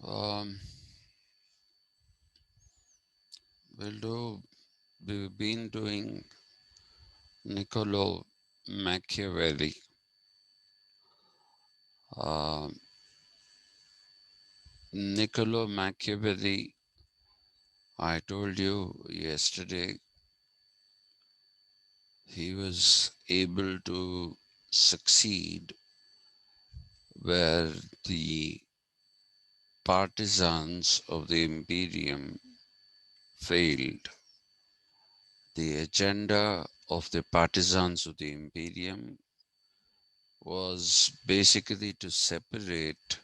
Um, we've been doing Niccolo Machiavelli. Um, Niccolo Machiavelli, I told you yesterday, he was able to succeed where the partisans of the imperium failed. The agenda of the partisans of the imperium was basically to separate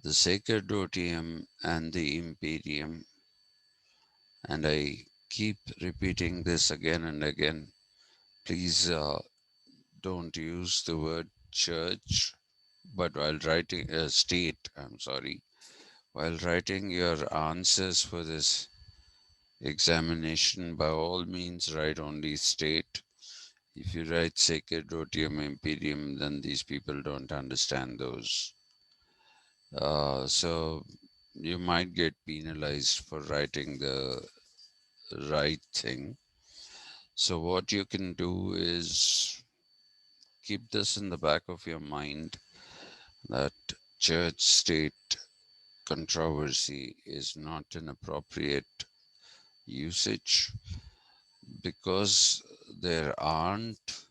the sacerdotium and the imperium. And I keep repeating this again and again. Please don't use the word church, but while writing state, I'm sorry, while writing your answers for this examination, by all means write only state. If you write sacerdotium imperium, then these people don't understand those. So you might get penalized for writing the right thing. So what you can do is keep this in the back of your mind that church state controversy is not an appropriate usage because there aren't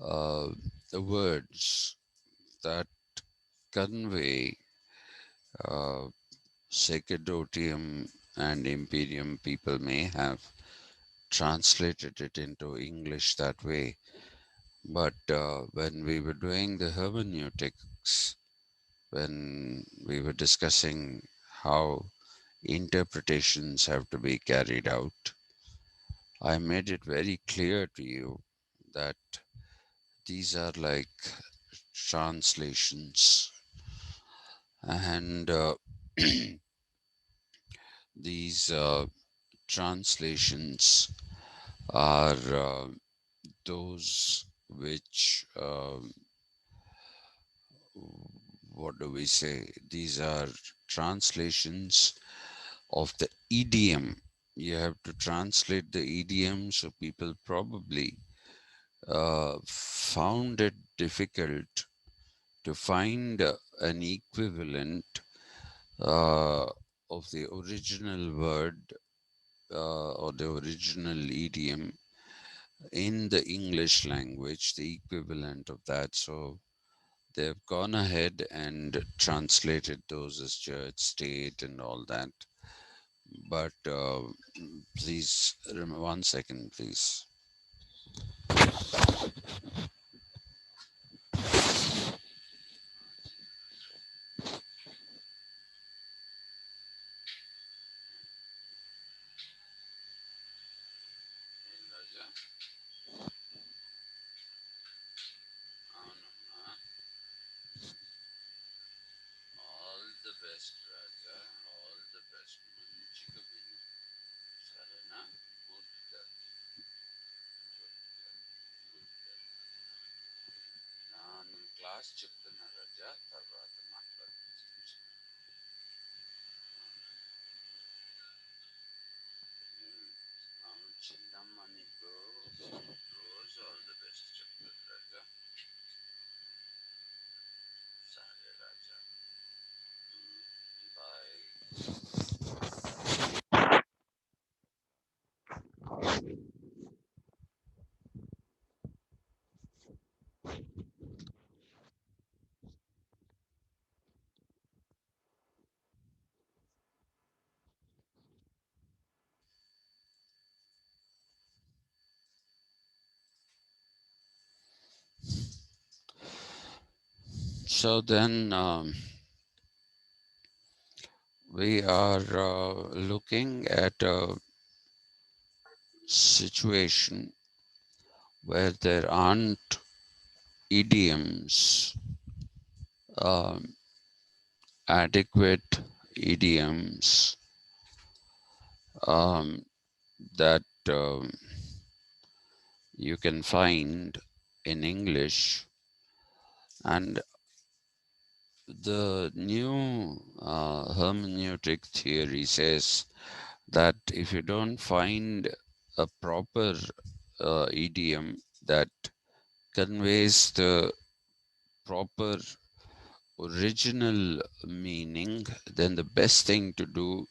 uh, the words that convey uh, sacerdotium and imperium. People may have translated it into English that way, but when we were doing the hermeneutics, when we were discussing how interpretations have to be carried out, I made it very clear to you that these are like translations, and these translations are those which, what do we say? These are translations of the idiom. You have to translate the idiom, so people probably found it difficult to find an equivalent uh, of the original word or the original idiom in the English language, the equivalent of that. So they've gone ahead and translated those as church, state, and all that. But please, 1 second, please. All the best, Raja. All the best. మంచిగా విను. సరేనా? Good girl. Good girl. Good girl. So then we are looking at a situation where there aren't idioms, um, adequate idioms um, that you can find in English. And the new hermeneutic theory says that if you don't find a proper idiom that conveys the proper original meaning, then the best thing to do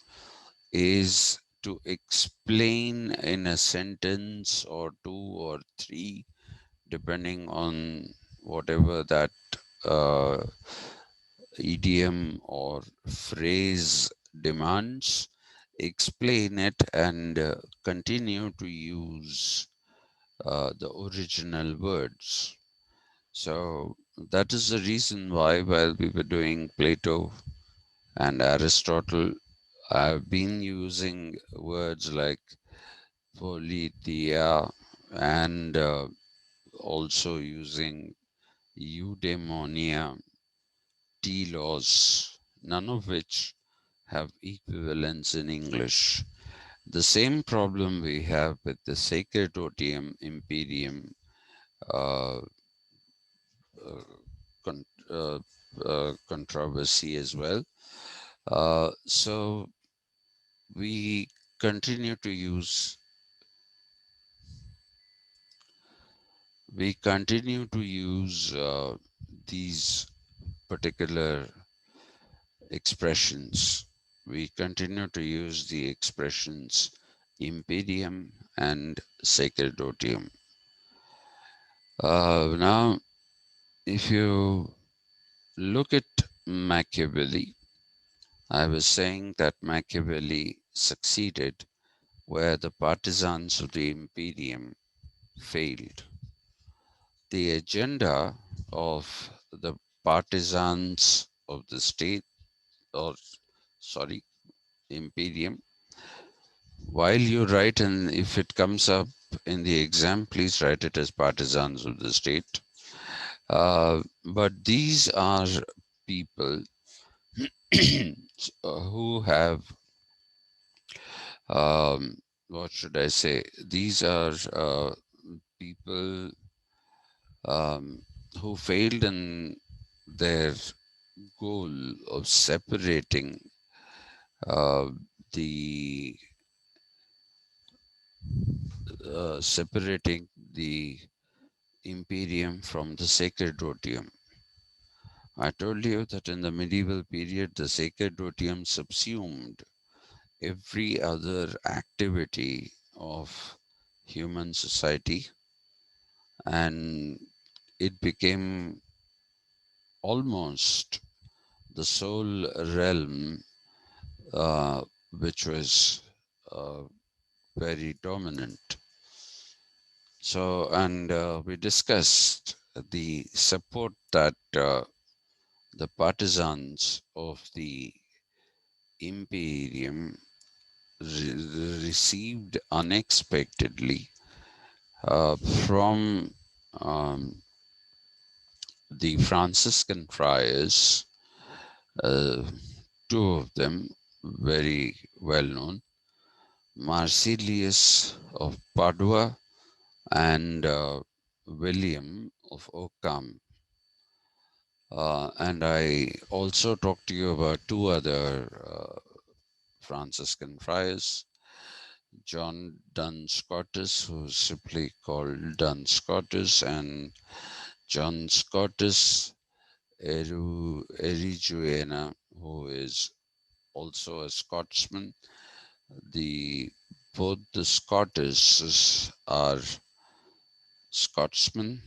is to explain in a sentence or two or three, depending on whatever that uh, idiom or phrase demands, explain it and continue to use the original words. So that is the reason why, while we were doing Plato and Aristotle, I've been using words like politeia and also using eudaimonia, telos, none of which have equivalents in English. The same problem we have with the sacerdotium imperium uh, uh, con- uh, controversy as well. So we continue to use these particular expressions. We continue to use the expressions imperium and sacerdotium. Now, if you look at Machiavelli, I was saying that Machiavelli succeeded where the partisans of the imperium failed. The agenda of the partisans of the state, or sorry, imperium, while you write, and if it comes up in the exam, please write it as partisans of the state. But these are people who have, what should I say? These are people um, who failed in their goal of uh, the separating the imperium from the sacerdotium. I told you that in the medieval period, the sacerdotium subsumed every other activity of human society, and it became almost the sole realm which was uh, very dominant. So, and we discussed the support that the partisans of the imperium received unexpectedly from um, the Franciscan friars, uh, two of them very well known, Marsilius of Padua and William of Ockham. And I also talked to you about two other Franciscan friars, John Duns Scotus, who's simply called Duns Scotus, and John Scotus Erijuena, who is also a Scotsman. The both the Scottis's are Scotsmen,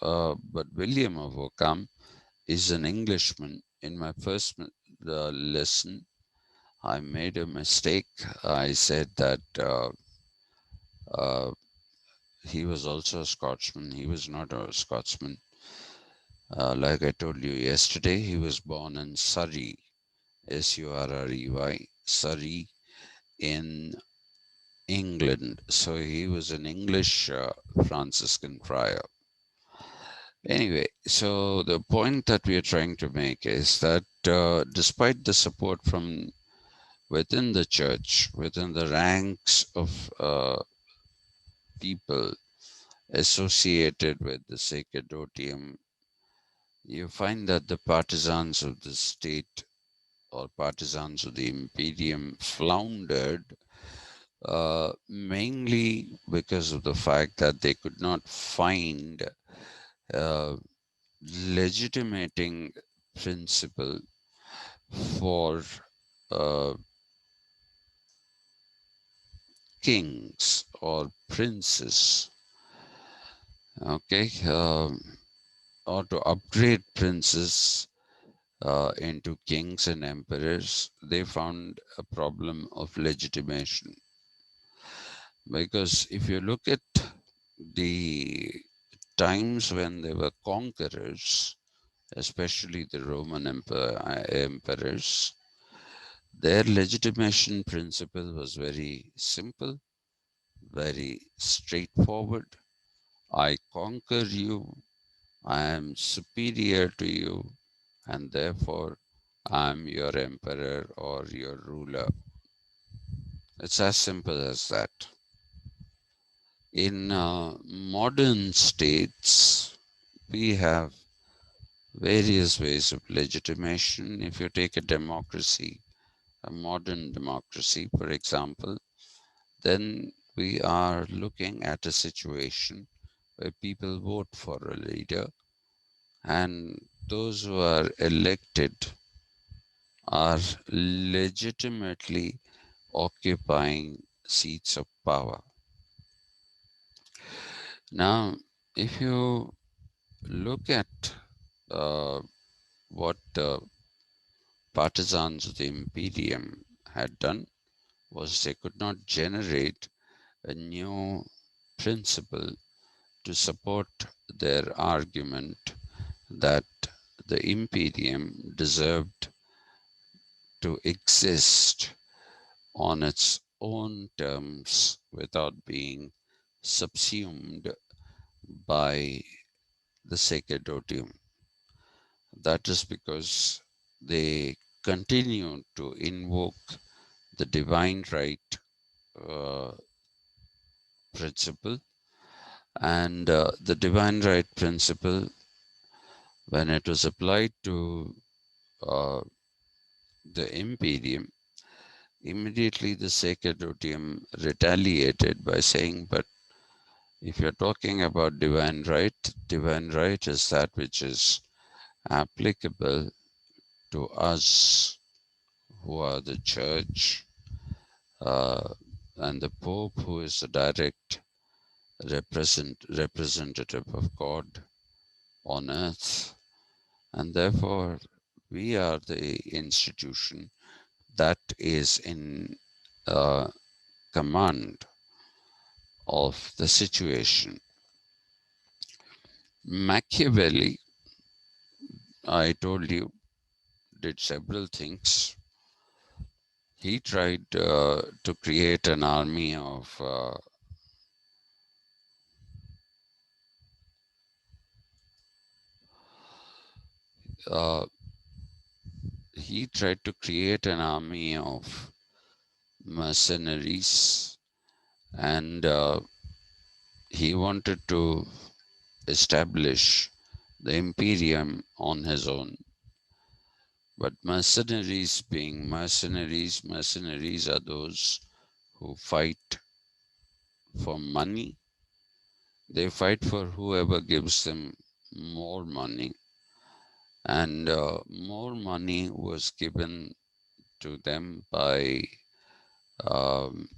but William of Ockham is an Englishman. In my first lesson, I made a mistake. I said that uh, he was also a Scotsman. He was not a Scotsman. Like I told you yesterday, he was born in Surrey, Surrey, Surrey in England. So he was an English Franciscan friar. Anyway, so the point that we are trying to make is that despite the support from within the church, within the ranks of people associated with the sacerdotium, you find that the partisans of the state or partisans of the imperium floundered, mainly because of the fact that they could not find uh, legitimating principle for uh, kings or princes, okay, or to upgrade princes into kings and emperors. They found a problem of legitimation. Because if you look at the times when they were conquerors, especially the Roman emperors, their legitimation principle was very simple, very straightforward. I conquer you, I am superior to you, and therefore I am your emperor or your ruler. It's as simple as that. In modern states, we have various ways of legitimation. If you take a democracy, a modern democracy, for example, then we are looking at a situation where people vote for a leader, and those who are elected are legitimately occupying seats of power. Now, if you look at uh, what the partisans of the imperium had done, was they could not generate a new principle to support their argument that the imperium deserved to exist on its own terms without being subsumed by the sacerdotium. That is because they continue to invoke the divine right uh, principle, and the divine right principle, when it was applied to uh, the imperium, immediately the sacerdotium retaliated by saying, but if you're talking about divine right is that which is applicable to us who are the church, uh, and the Pope, who is the direct representative of God on earth. And therefore, we are the institution that is in uh, command of the situation. Machiavelli, I told you, did several things. He tried to create an army of uh, he tried to create an army of mercenaries, and he wanted to establish the imperium on his own. But mercenaries, being mercenaries, mercenaries are those who fight for money. They fight for whoever gives them more money. And more money was given to them by, um,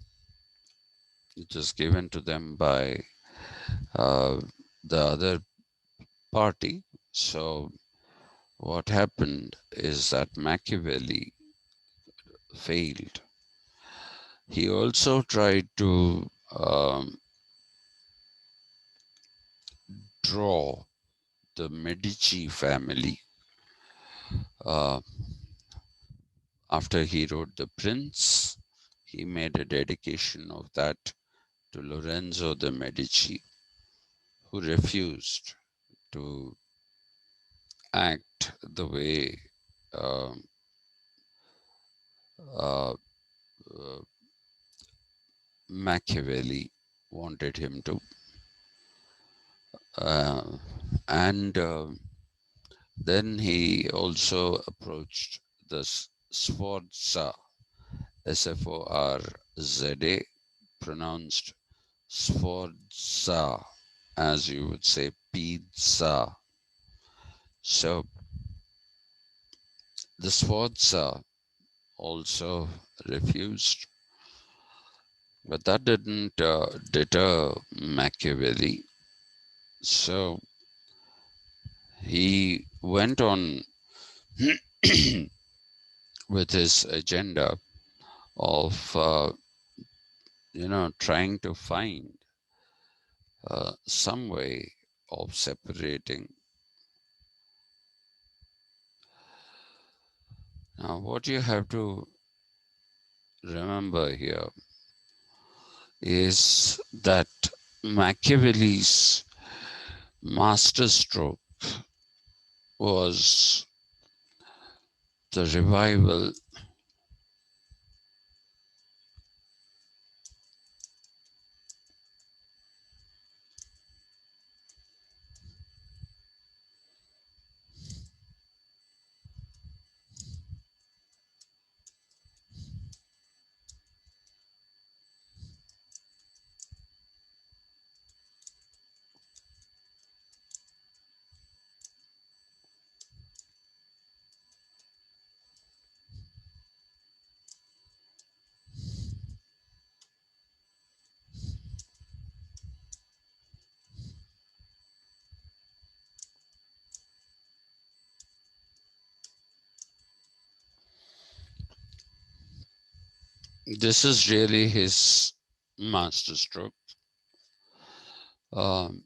it was given to them by uh, the other party. So what happened is that Machiavelli failed. He also tried to draw the Medici family. Uh, After he wrote The Prince, he made a dedication of that to Lorenzo de' Medici, who refused to act the way um, uh, uh, Machiavelli wanted him to. Uh, and then he also approached the Sforza, Sforza, pronounced Sforza, as you would say pizza. So the Sforza also refused, but that didn't deter Machiavelli. So he went on with his agenda of trying to find some way of separating. Now, what you have to remember here is that Machiavelli's masterstroke was the revival. This is really his masterstroke. Um,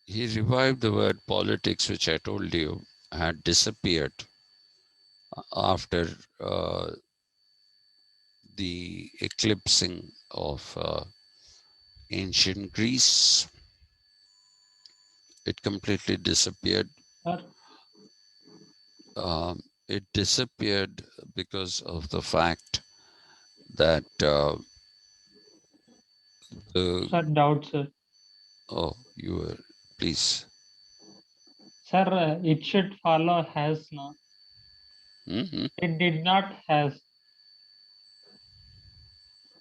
he revived the word politics, which I told you had disappeared after the eclipsing of ancient Greece. It completely disappeared. Sir, It disappeared because of the fact that the sir, doubt, sir. oh, you were please. Sir, it should follow has no. Hmm. It did not has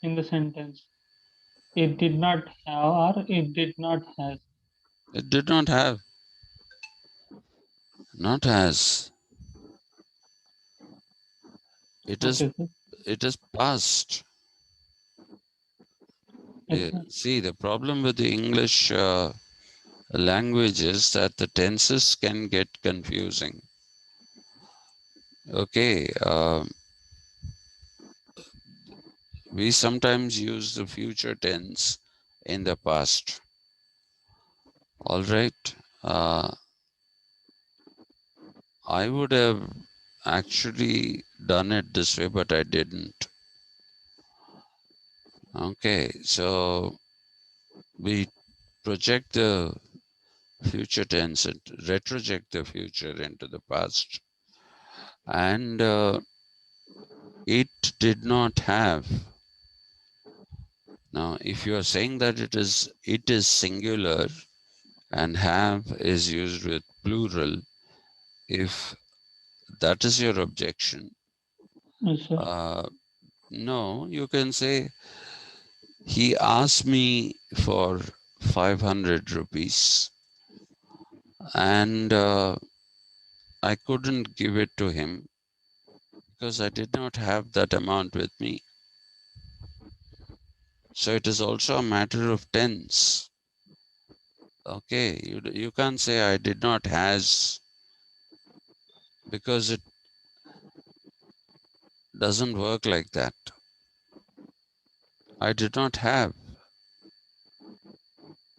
in the sentence. It did not have or it did not has. It did not have, not has. It is, Okay, sir. it is past. Yes, sir. See, the problem with the English language is that the tenses can get confusing. Okay, we sometimes use the future tense in the past. All right. Uh, I would have actually done it this way, but I didn't. Okay, so we project the future tense and retroject the future into the past, and it did not have. Now, if you are saying that it is singular and have is used with plural, if that is your objection, Yes, sir. uh, no, you can say he asked me for 500 rupees and I couldn't give it to him because I did not have that amount with me. So it is also a matter of tense. Okay, you can't say I did not has because it doesn't work like that. I did not have,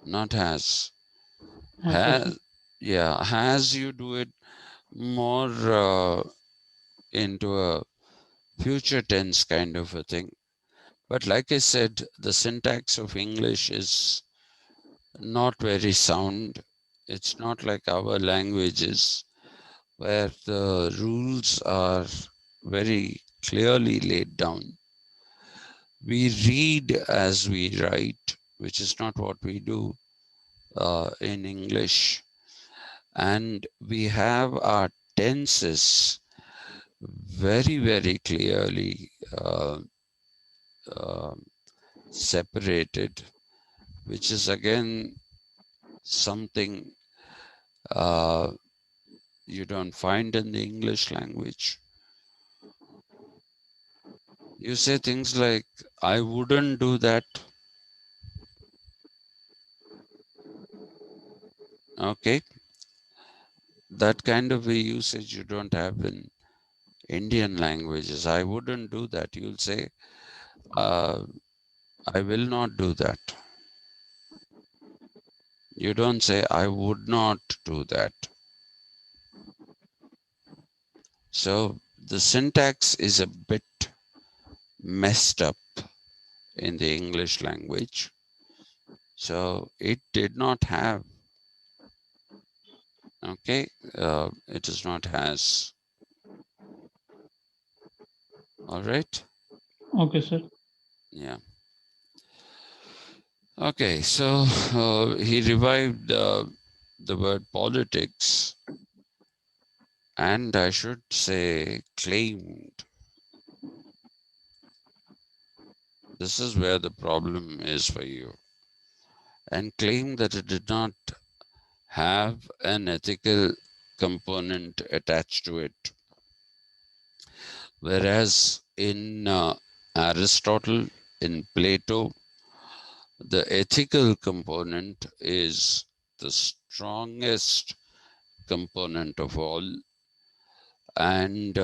not has. Okay, sir. Has you do it more into a future tense kind of a thing. But like I said, the syntax of English is not very sound. It's not like our languages where the rules are very clearly laid down. We read as we write, which is not what we do in English. And we have our tenses very, very clearly uh, separated, which is again something uh, you don't find in the English language. You say things like, I wouldn't do that. Okay. That kind of a usage you don't have in Indian languages. I wouldn't do that. You'll say, uh, I will not do that. You don't say, I would not do that. So the syntax is a bit messed up in the English language. So it did not have, okay, it does not has. All right. Okay, sir. Yeah. Okay. So he revived the word politics, and I should say claimed. This is where the problem is for you. And claimed that it did not have an ethical component attached to it. Whereas in Aristotle, in Plato, the ethical component is the strongest component of all. And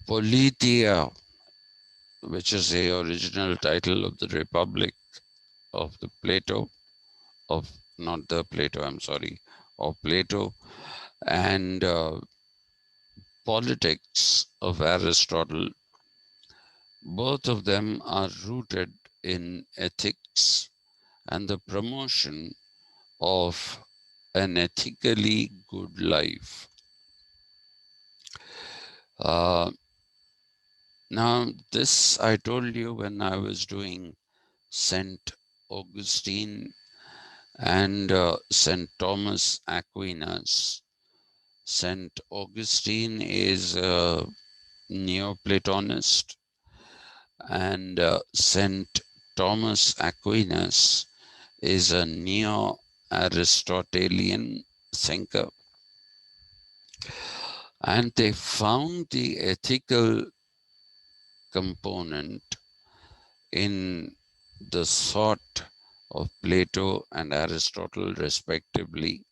Politeia, which is the original title of the Republic of the Plato, of not the Plato, I'm sorry, of Plato, and politics of Aristotle, both of them are rooted in ethics and the promotion of an ethically good life. Uh, Now, this I told you when I was doing St. Augustine and St. Thomas Aquinas. St. Augustine is a Neoplatonist, and St. Thomas Aquinas is a Neo Aristotelian thinker. And they found the ethical component in the thought of Plato and Aristotle, respectively,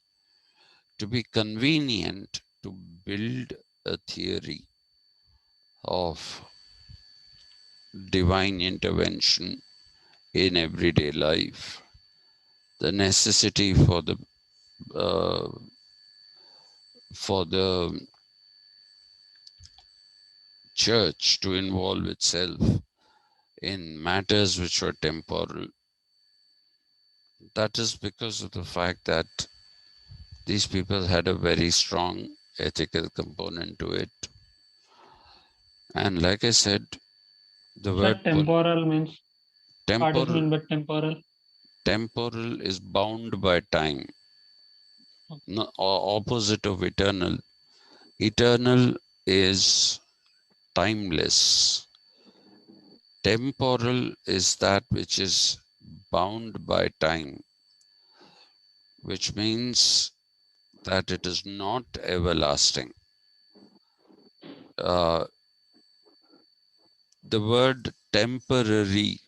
to be convenient to build a theory of divine intervention in everyday life, the necessity uh, for the church to involve itself in matters which were temporal. That is because of the fact that these people had a very strong ethical component to it. And like I said, the word Sir, temporal means what is temporal meant by temporal? temporal is bound by time, Okay. no, opposite of eternal. Eternal is timeless. Temporal is that which is bound by time, which means that it is not everlasting. Uh, the word temporary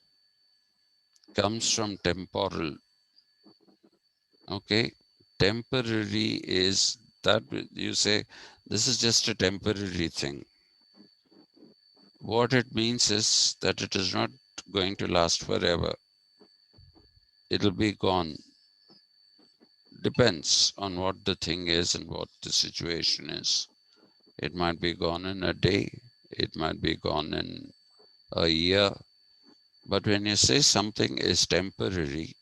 comes from temporal. Okay, temporary is that you say this is just a temporary thing. What it means is that it is not going to last forever. It'll be gone. Depends on what the thing is and what the situation is. It might be gone in a day, it might be gone in a year. But when you say something is temporary,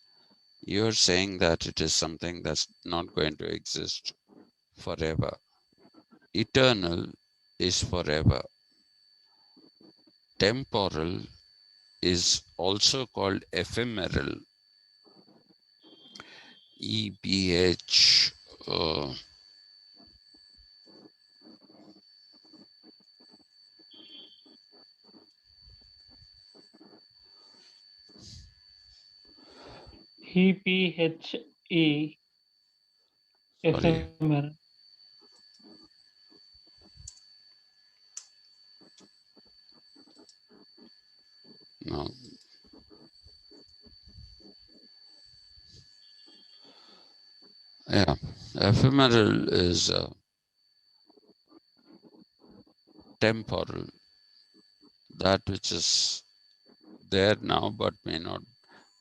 you're saying that it is something that's not going to exist forever. Eternal is forever. Temporal is also called ephemeral. EPH. EPHE, Sorry, ephemeral. no. Yeah, ephemeral is temporal, that which is there now but may not,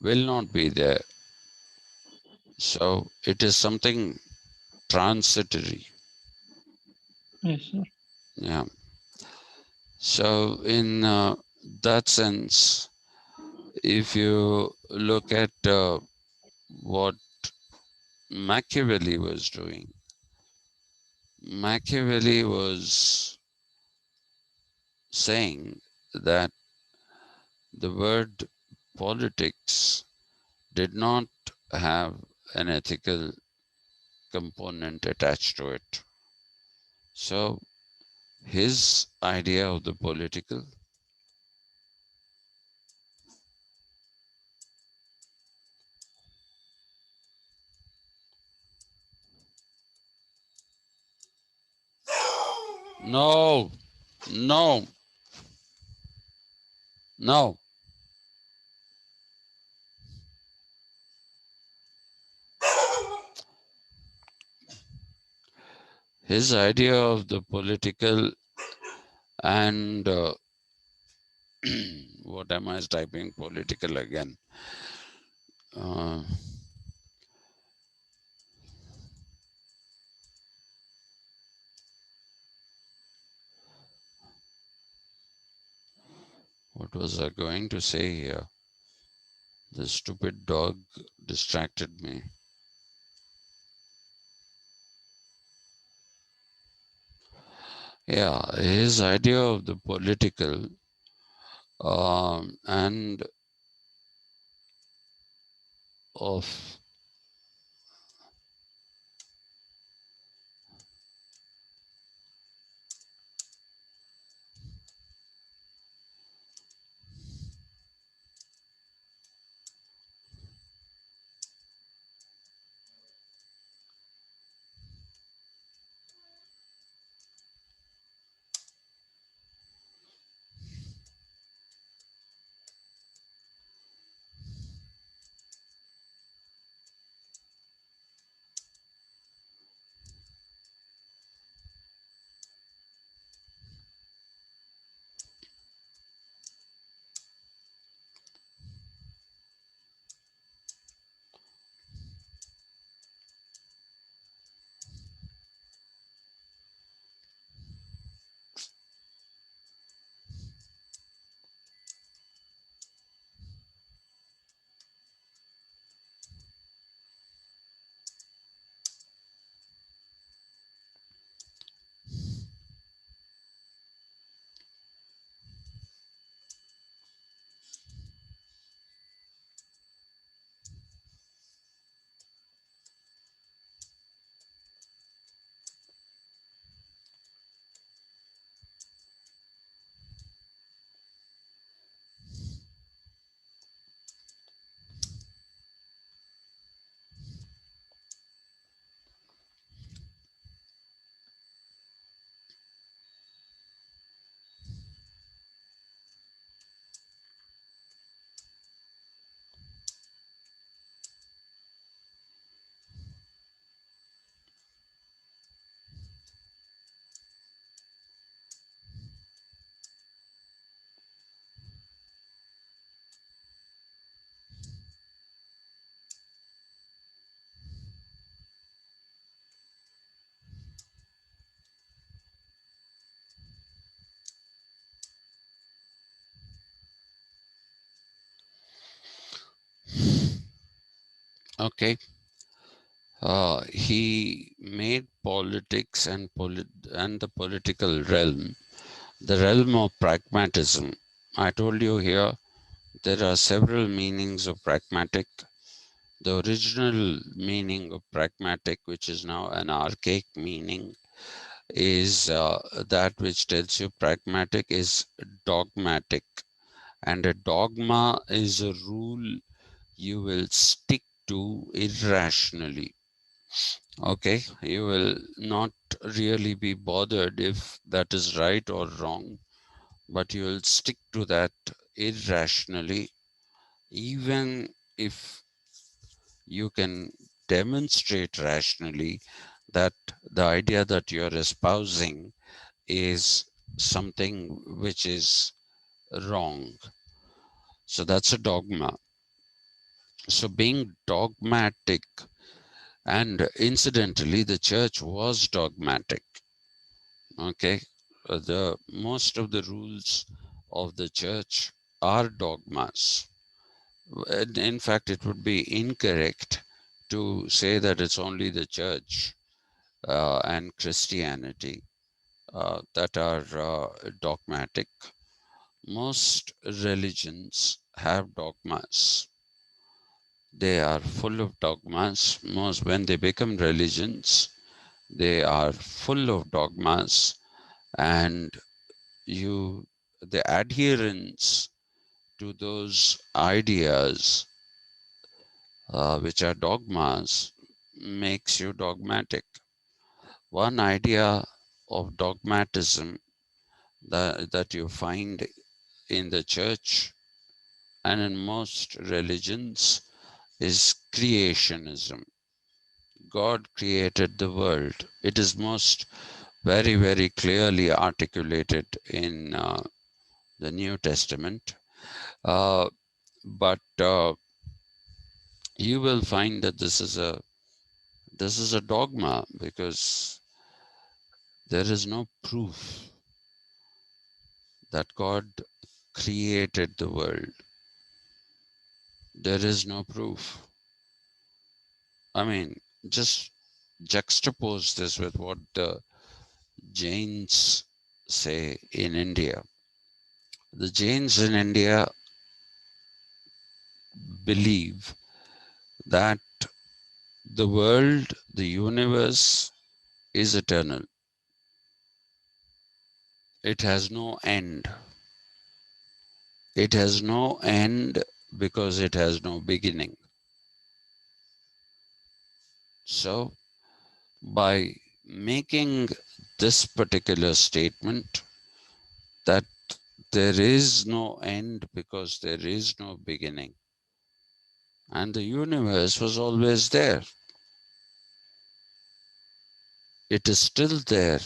will not be there. So it is something transitory. Yes, sir. Yeah. So in that sense, if you look at what Machiavelli was doing, Machiavelli was saying that the word politics did not have an ethical component attached to it. So his idea of the political, no, no, no, his idea of the political and what am I typing political again? Uh, what was I going to say here? The stupid dog distracted me. Yeah, his idea of the political and of Okay, he made politics and the political realm the realm of pragmatism. I told you here there are several meanings of pragmatic. The original meaning of pragmatic, which is now an archaic meaning, is that which tells you pragmatic is dogmatic. And a dogma is a rule you will stick to irrationally. Okay, you will not really be bothered if that is right or wrong, but you will stick to that irrationally, even if you can demonstrate rationally that the idea that you're espousing is something which is wrong. So that's a dogma. So being dogmatic, and incidentally, the church was dogmatic. Okay, the most of the rules of the church are dogmas. In fact, it would be incorrect to say that it's only the church and Christianity that are dogmatic. Most religions have dogmas. They are full of dogmas. Most, when they become religions, they are full of dogmas, and you, the adherence to those ideas, which are dogmas, makes you dogmatic. One idea of dogmatism that you find in the church and in most religions is creationism. God created the world. It is most very, very clearly articulated in the New Testament. Uh, but you will find that this is a dogma because there is no proof that God created the world. There is no proof. I mean, just juxtapose this with what the Jains say in India. The Jains in India believe that the world, the universe, is eternal. It has no end. It has no end because it has no beginning. So, by making this particular statement that there is no end because there is no beginning, and the universe was always there, it is still there,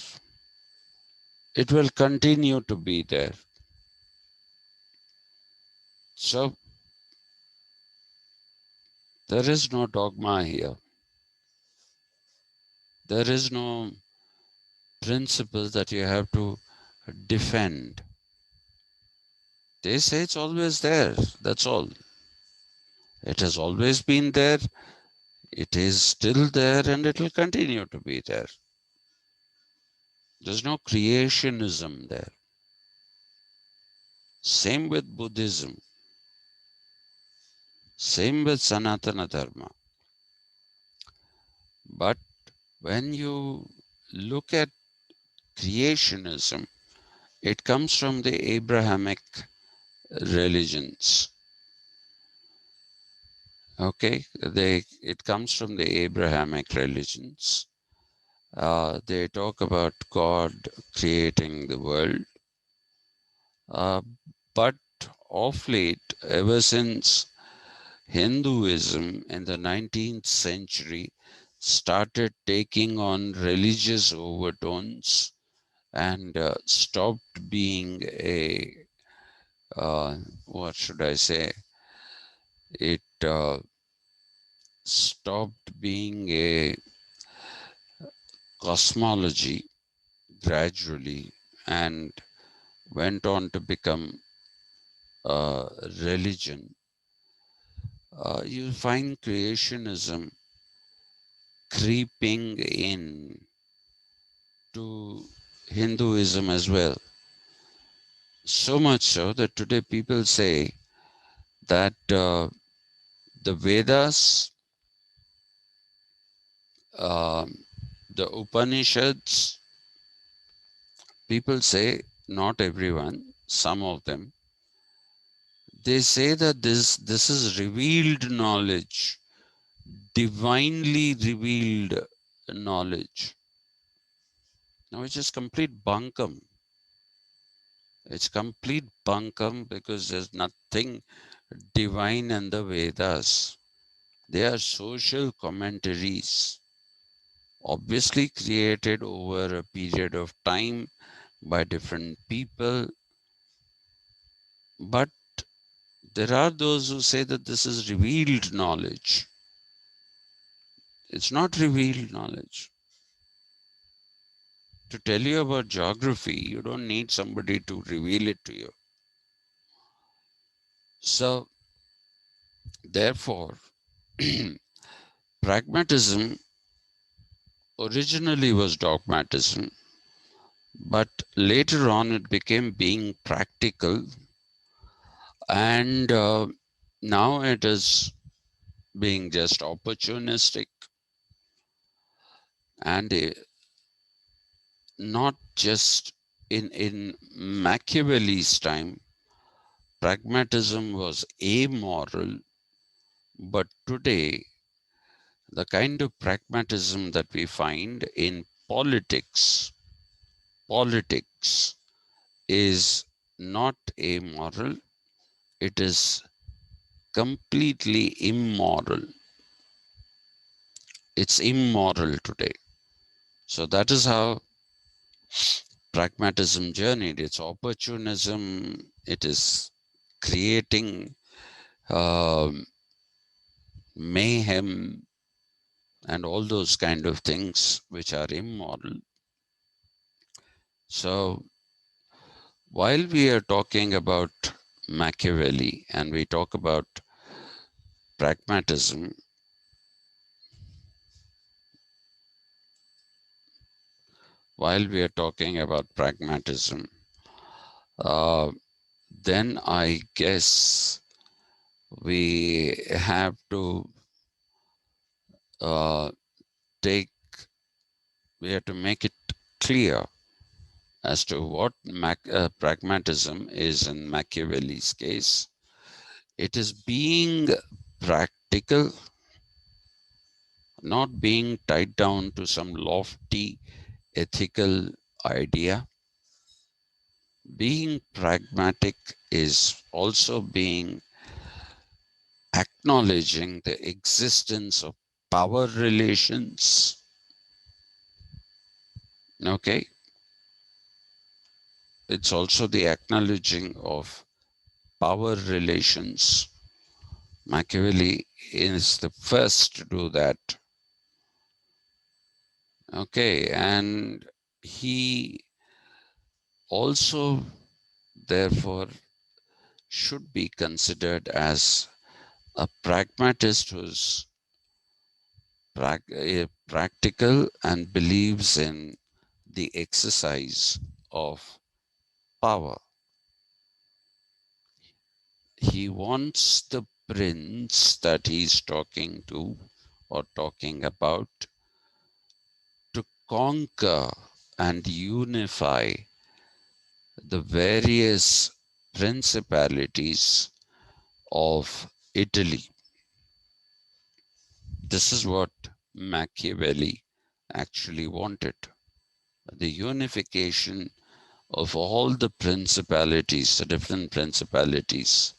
it will continue to be there. So, there is no dogma here. There is no principle that you have to defend. They say it's always there. That's all. It has always been there. It is still there and it will continue to be there. There's no creationism there. Same with Buddhism. Same with Sanatana Dharma. But when you look at creationism, it comes from the Abrahamic religions. Okay, it comes from the Abrahamic religions. They talk about God creating the world, uh, but of late, ever since Hinduism in the 19th century started taking on religious overtones and stopped being a, what should I say? It stopped being a cosmology gradually and went on to become a religion. You find creationism creeping in to Hinduism as well. So much so that today people say that the Vedas, um, the Upanishads, people say, not everyone, some of them, they say that this is revealed knowledge, divinely revealed knowledge. Now, which is complete bunkum. It's complete bunkum because there's nothing divine in the Vedas. They are social commentaries, obviously created over a period of time by different people. But there are those who say that this is revealed knowledge. It's not revealed knowledge. To tell you about geography, you don't need somebody to reveal it to you. So, therefore, pragmatism originally was dogmatism, but later on it became being practical, and now it is being just opportunistic and not just in Machiavelli's time. Pragmatism was amoral, but today the kind of pragmatism that we find in politics is not amoral, it is completely immoral. It's immoral today. So that is how pragmatism journeyed. It's opportunism, it is creating mayhem and all those kind of things which are immoral. So while we are talking about Machiavelli and we talk about pragmatism, while we are talking about pragmatism, uh, then I guess we have to uh, take, we have to make it clear as to what pragmatism is in Machiavelli's case. It is being practical, not being tied down to some lofty ethical idea. Being pragmatic is also being acknowledging the existence of power relations. Okay, it's also the acknowledging of power relations. Machiavelli is the first to do that. Okay, and he also, therefore, should be considered as a pragmatist who's practical and believes in the exercise of power. He wants the prince that he's talking to or talking about to conquer and unify the various principalities of Italy. This is what Machiavelli actually wanted, the unification of all the principalities, the different principalities,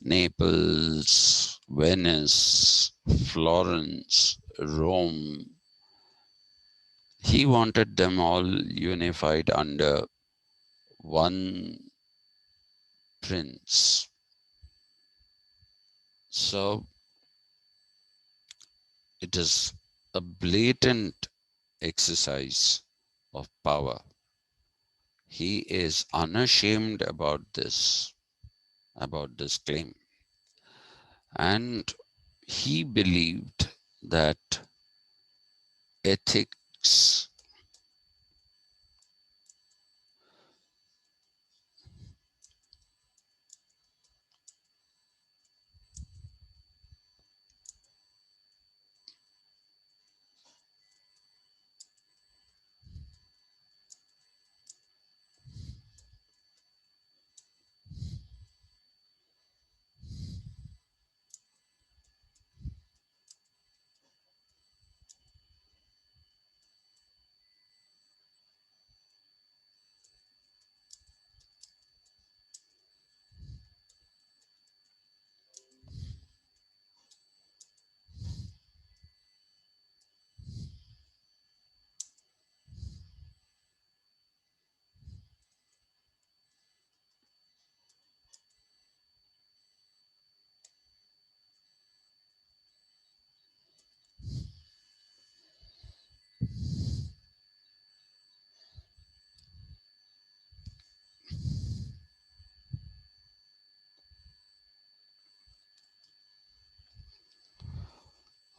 Naples, Venice, Florence, Rome. He wanted them all unified under one prince. So it is a blatant exercise of power. He is unashamed about this claim. And he believed that ethics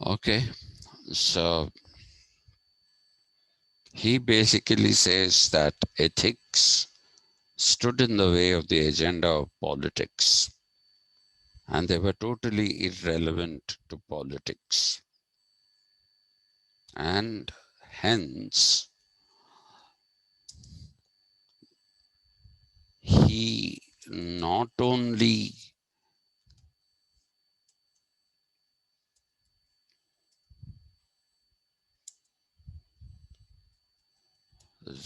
okay, so he basically says that ethics stood in the way of the agenda of politics, and they were totally irrelevant to politics. And hence, he not only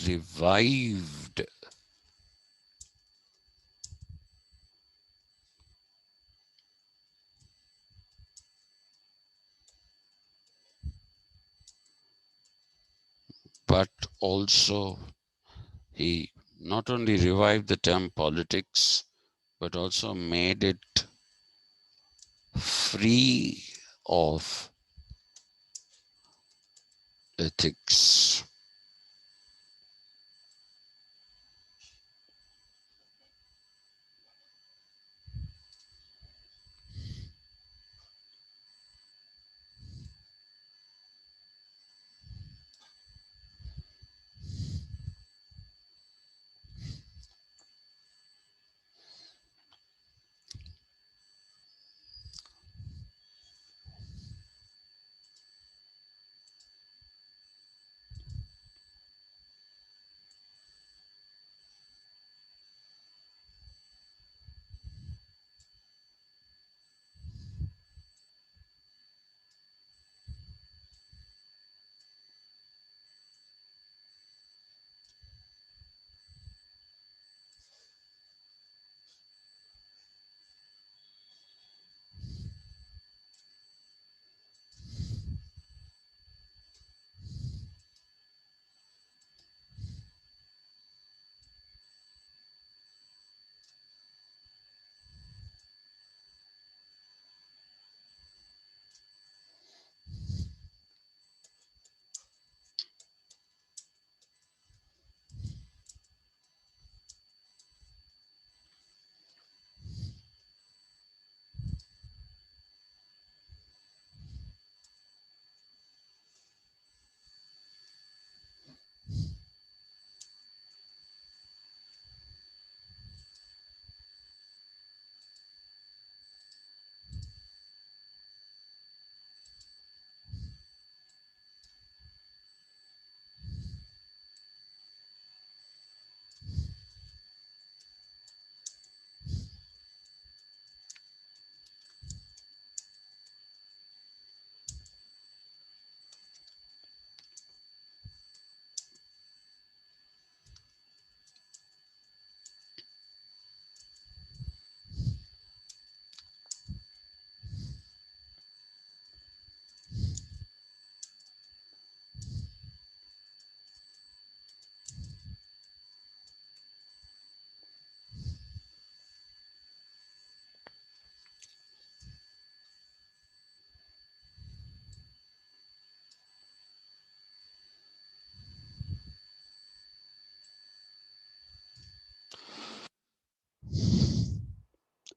revived but also he not only revived the term politics but also made it free of ethics.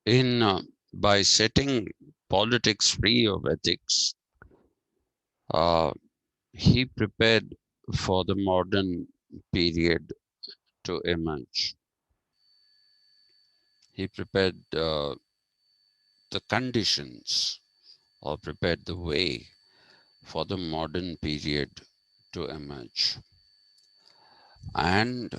In by setting politics free of ethics, uh, he prepared for the modern period to emerge. He prepared the conditions or prepared the way for the modern period to emerge. And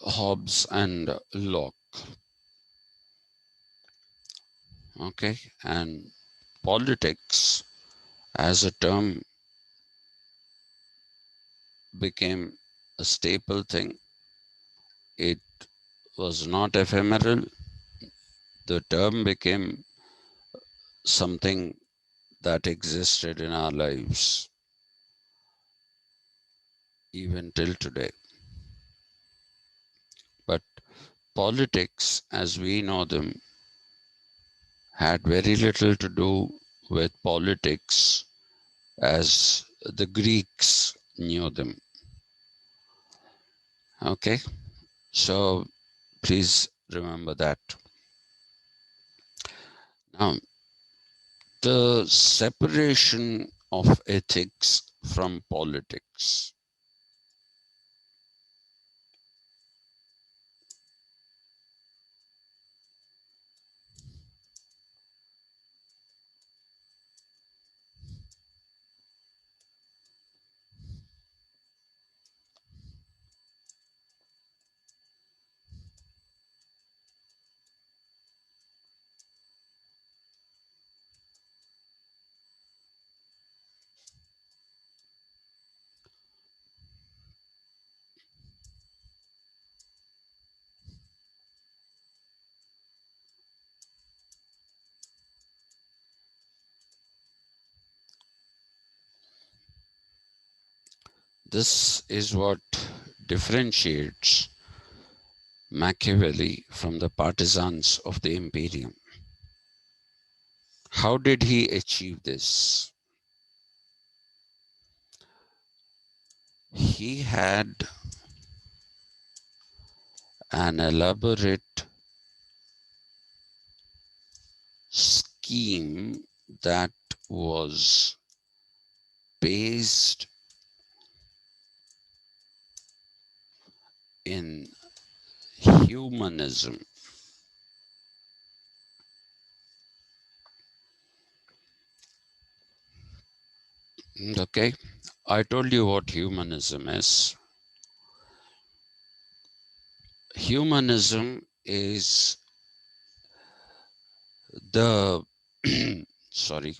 Hobbes and Locke, okay, and politics as a term became a staple thing. It was not ephemeral. The term became something that existed in our lives even till today. But politics, as we know them, had very little to do with politics as the Greeks knew them. Okay, so please remember that. Now, the separation of ethics from politics. This is what differentiates Machiavelli from the partisans of the imperium. How did he achieve this? He had an elaborate scheme that was based in humanism. Okay, I told you what humanism is. Humanism is the sorry,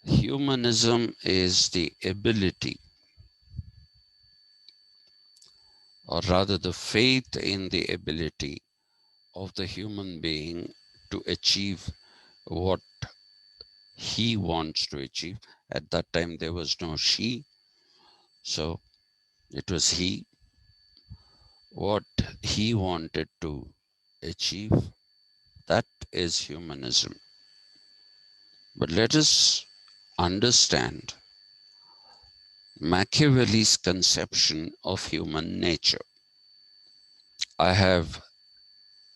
humanism is the ability, or rather the faith in the ability of the human being to achieve what he wants to achieve. At that time, there was no she, so it was he. What he wanted to achieve, that is humanism. But let us understand Machiavelli's conception of human nature. I have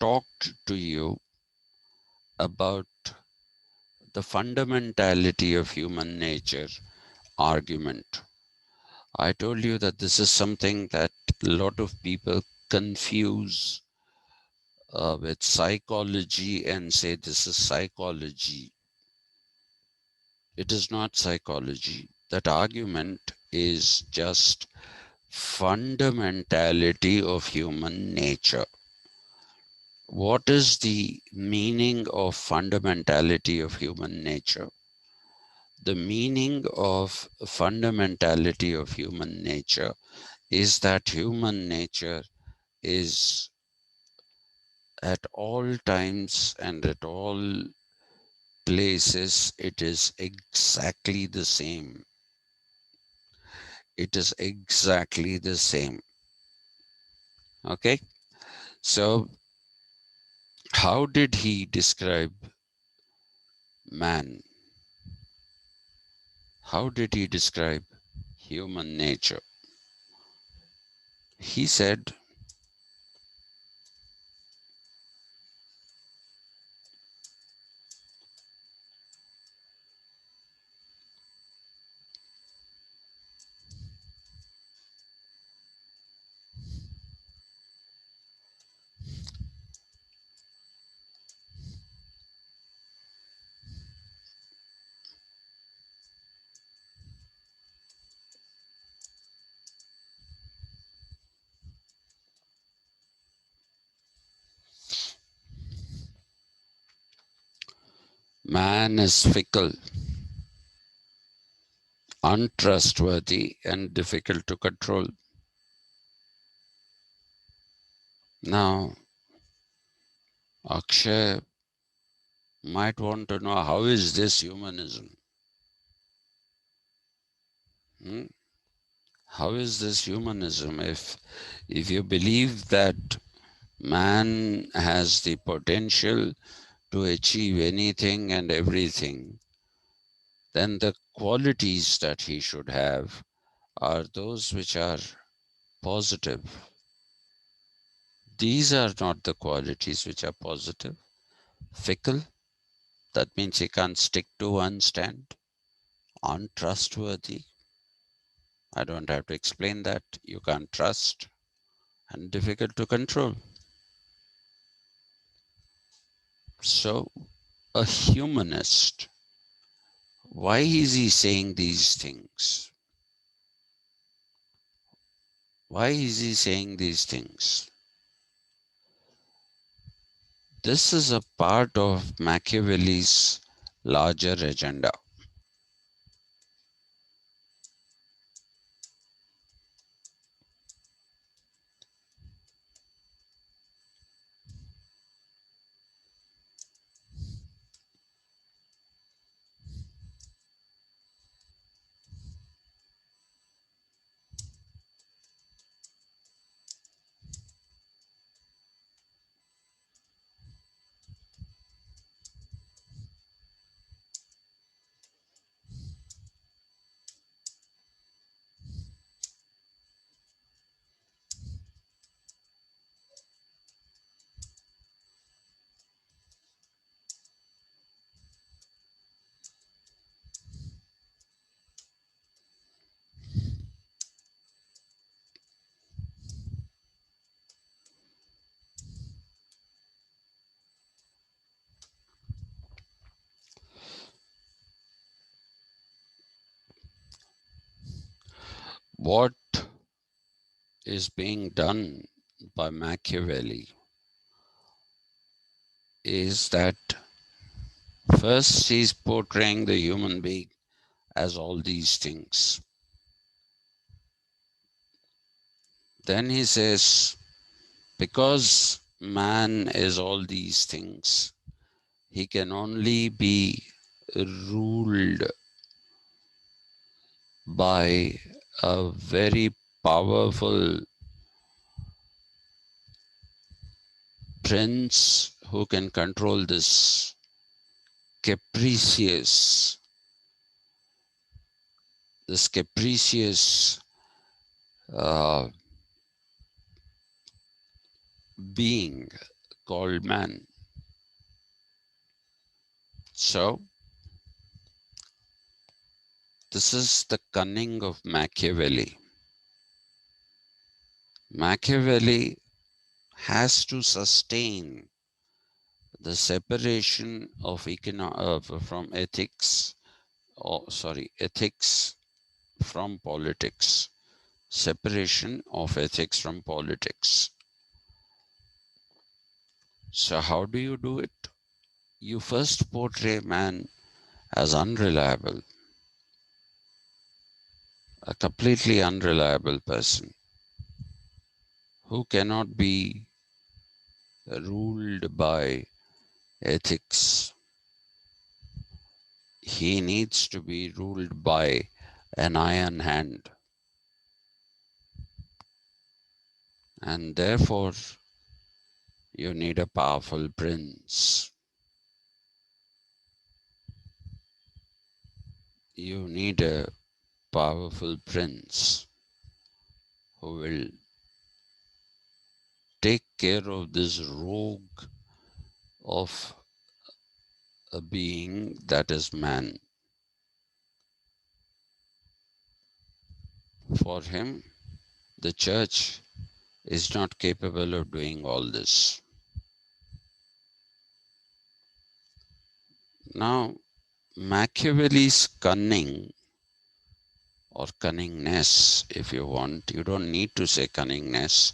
talked to you about the fundamentality of human nature argument. I told you that this is something that a lot of people confuse with psychology and say this is psychology. It is not psychology. That argument is just fundamentality of human nature. What is the meaning of fundamentality of human nature? The meaning of fundamentality of human nature is that human nature is at all times and at all places, it is exactly the same. It is exactly the same. Okay. So, how did he describe man? How did he describe human nature? He said, man is fickle, untrustworthy, and difficult to control. Now, Akshay might want to know how is this humanism? Hmm? How is this humanism? If you believe that man has the potential to achieve anything and everything, then the qualities that he should have are those which are positive. These are not the qualities which are positive. Fickle, that means he can't stick to one stand. Untrustworthy, I don't have to explain that. You can't trust. And difficult to control. So, a humanist, why is he saying these things? Why is he saying these things? This is a part of Machiavelli's larger agenda. What is being done by Machiavelli is that first he's portraying the human being as all these things. Then he says, because man is all these things, he can only be ruled by a very powerful prince who can control capricious, this capricious uh, being called man. So, this is the cunning of Machiavelli. Machiavelli has to sustain the separation of from ethics, ethics from politics, separation of ethics from politics. So, how do you do it? You first portray man as unreliable, a completely unreliable person who cannot be ruled by ethics. He needs to be ruled by an iron hand, and therefore you need a powerful prince. You need a powerful prince who will take care of this rogue of a being that is man. For him, the church is not capable of doing all this. Now, Machiavelli's cunning or cunningness, if you want, you don't need to say cunningness,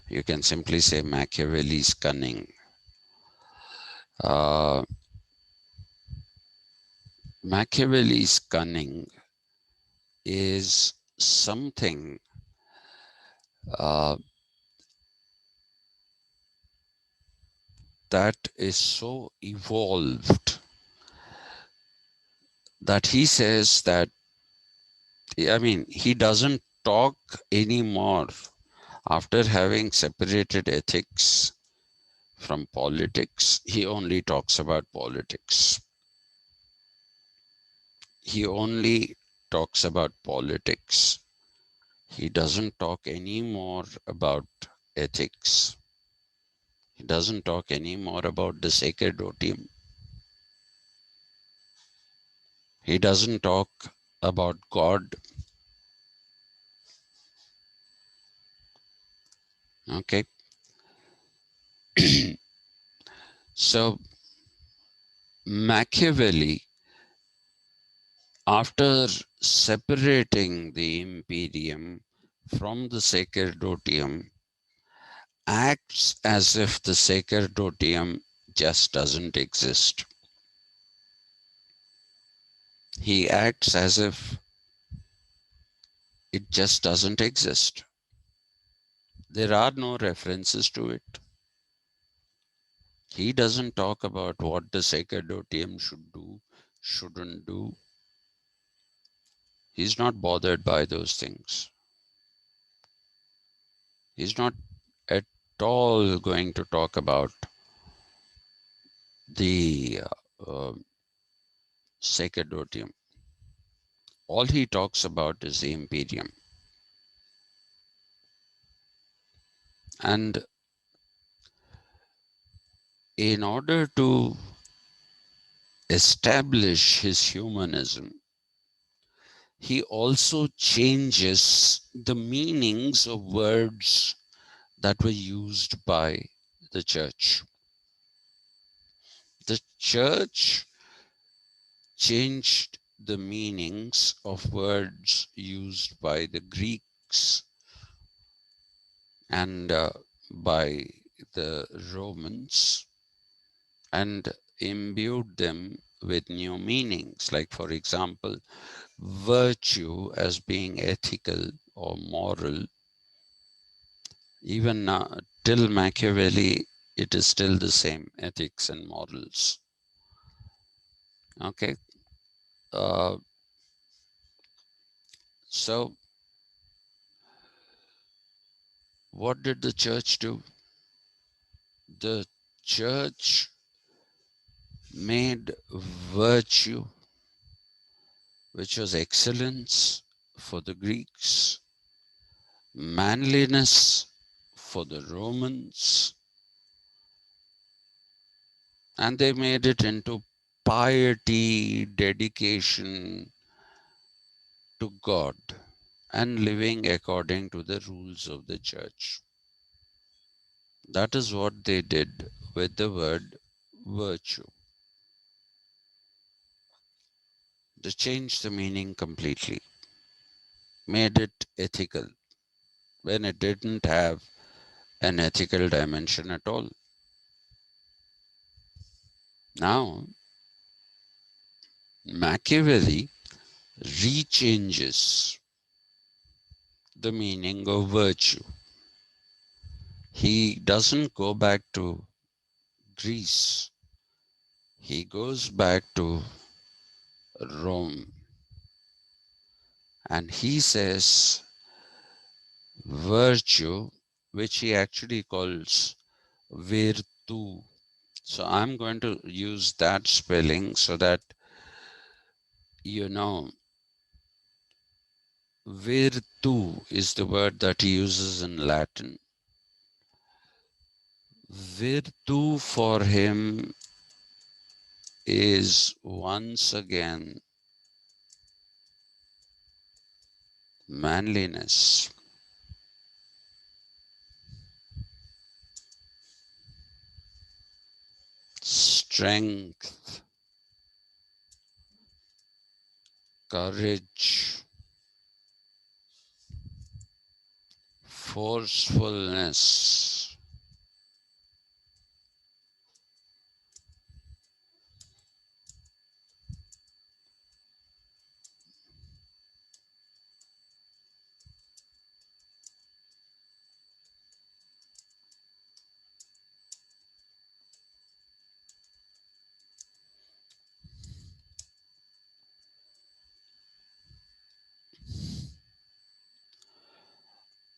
you can simply say Machiavelli's cunning. Uh, Machiavelli's cunning is something uh, that is so evolved that he says that, I mean, he doesn't talk anymore after having separated ethics from politics. He only talks about politics. He only talks about politics. He doesn't talk anymore about ethics. He doesn't talk anymore about the sacerdotium. He doesn't talk about God. Okay. So Machiavelli, after separating the imperium from the sacerdotium, acts as if the sacerdotium just doesn't exist. He acts as if it just doesn't exist. There are no references to it. He doesn't talk about what the sacerdotium should do, shouldn't do. He's not bothered by those things. He's not at all going to talk about the sacerdotium. All he talks about is the imperium. And in order to establish his humanism, he also changes the meanings of words that were used by the church. The church changed the meanings of words used by the Greeks and by the Romans and imbued them with new meanings. Like, for example, virtue as being ethical or moral. Even now, till Machiavelli, it is still the same, ethics and morals. Okay. Uh, so, what did the church do? The church made virtue, which was excellence for the Greeks, manliness for the Romans, and they made it into piety, dedication to God, and living according to the rules of the church. That is what they did with the word virtue. They changed the meaning completely, made it ethical when it didn't have an ethical dimension at all. Now, Machiavelli rechanges the meaning of virtue. He doesn't go back to Greece, he goes back to Rome, and he says virtue, which he actually calls virtu. So I'm going to use that spelling so that you know virtu is the word that he uses in Latin. Virtu for him is once again manliness, strength, courage, forcefulness,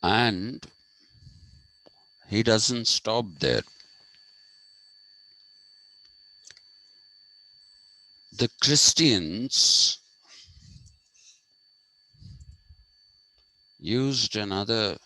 and he doesn't stop there. The Christians used another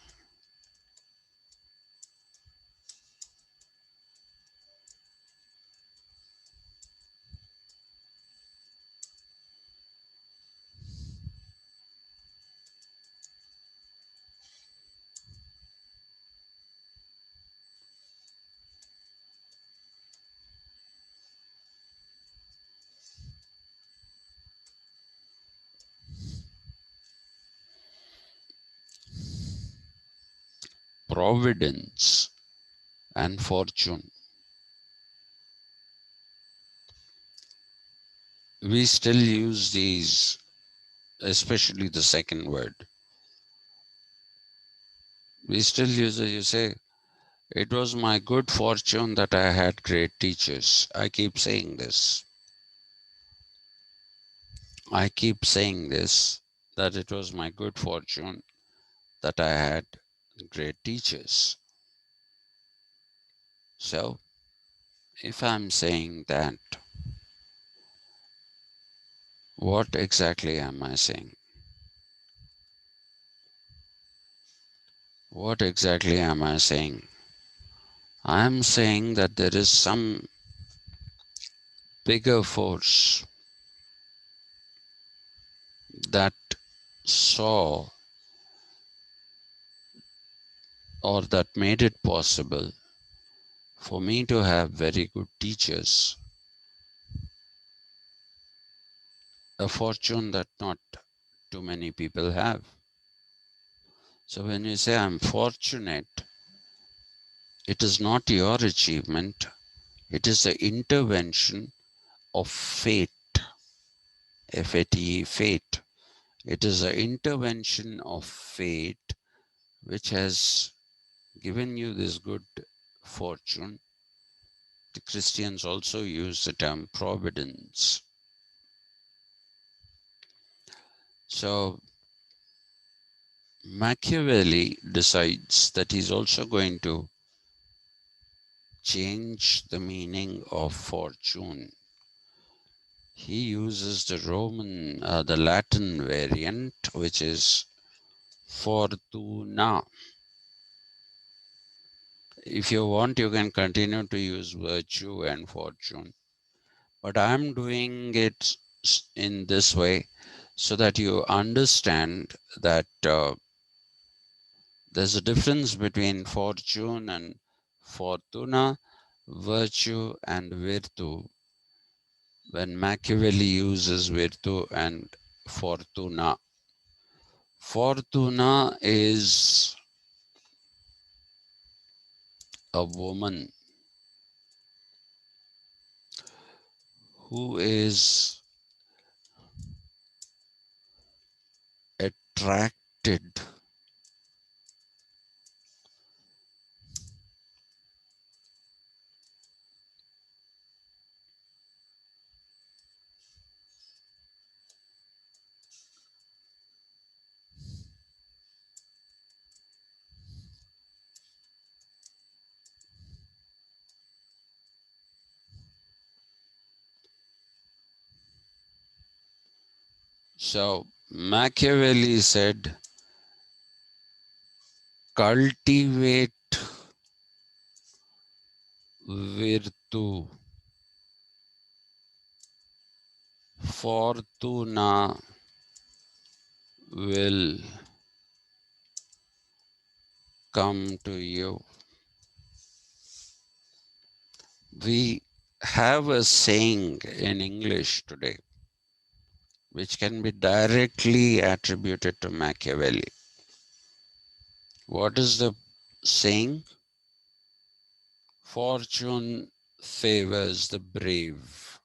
providence and fortune. We still use these, especially the second word. We still use it. You say, it was my good fortune that I had great teachers. I keep saying this. I keep saying this, that it was my good fortune that I had great teachers. So, if I'm saying that, what exactly am I saying? What exactly am I saying? I'm saying that there is some bigger force that saw or that made it possible for me to have very good teachers, a fortune that not too many people have. So when you say I'm fortunate, it is not your achievement, it is the intervention of fate, F-A-T-E, fate. It is the intervention of fate which has given you this good fortune. The Christians also use the term providence. So Machiavelli decides that he's also going to change the meaning of fortune. He uses the Latin variant, which is fortuna. If you want, you can continue to use virtue and fortune, but I'm doing it in this way so that you understand that there's a difference between fortune and Fortuna, virtue, and virtu. When Machiavelli uses virtu and fortuna, Fortuna is a woman who is attracted. So Machiavelli said, cultivate virtu, fortuna will come to you. We have a saying in English today which can be directly attributed to Machiavelli. What is the saying? Fortune favors the brave.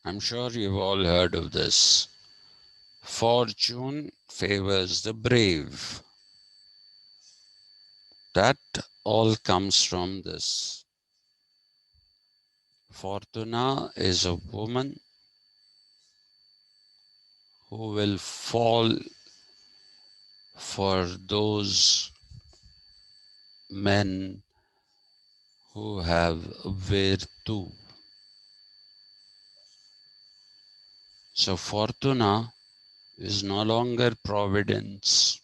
I'm sure you've all heard of this. Fortune favors the brave. That all comes from this. Fortuna is a woman who will fall for those men who have virtu. So Fortuna is no longer providence.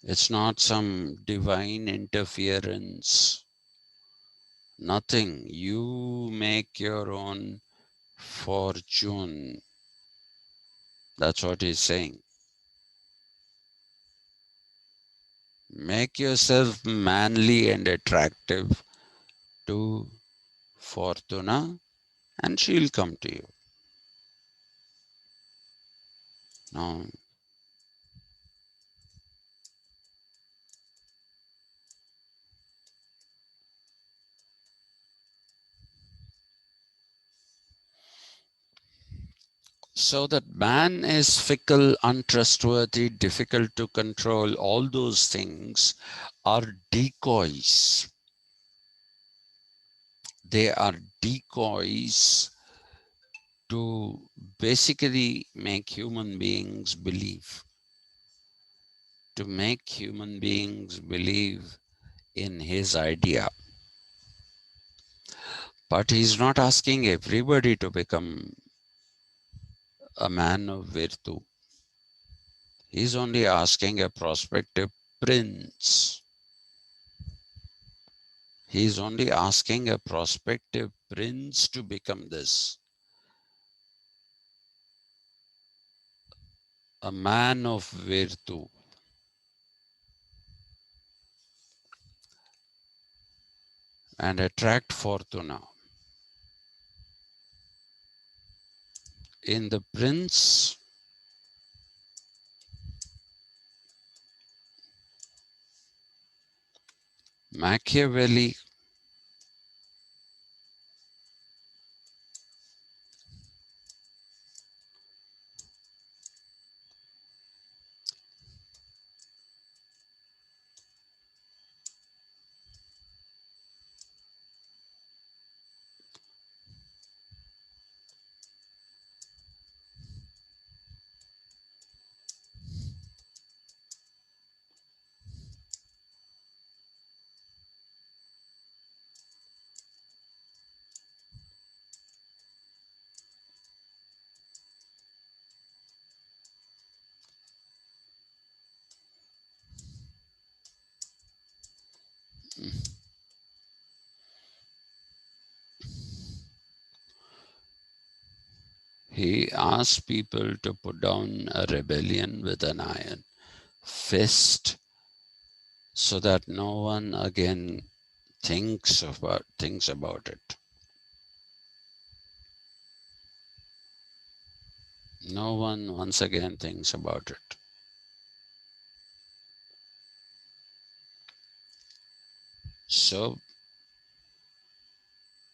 It's not some divine interference. Nothing. You make your own fortune. That's what he's saying. Make yourself manly and attractive to Fortuna, and she'll come to you. Now, so that man is fickle, untrustworthy, difficult to control, all those things are decoys. They are decoys to basically make human beings believe, to make human beings believe in his idea. But he's not asking everybody to become a man of virtu. He's only asking a prospective prince. He's only asking a prospective prince to become this, a man of virtu, and attract fortuna. In the prince, Machiavelli he asked people to put down a rebellion with an iron fist so that no one again thinks about it. No one once again thinks about it. So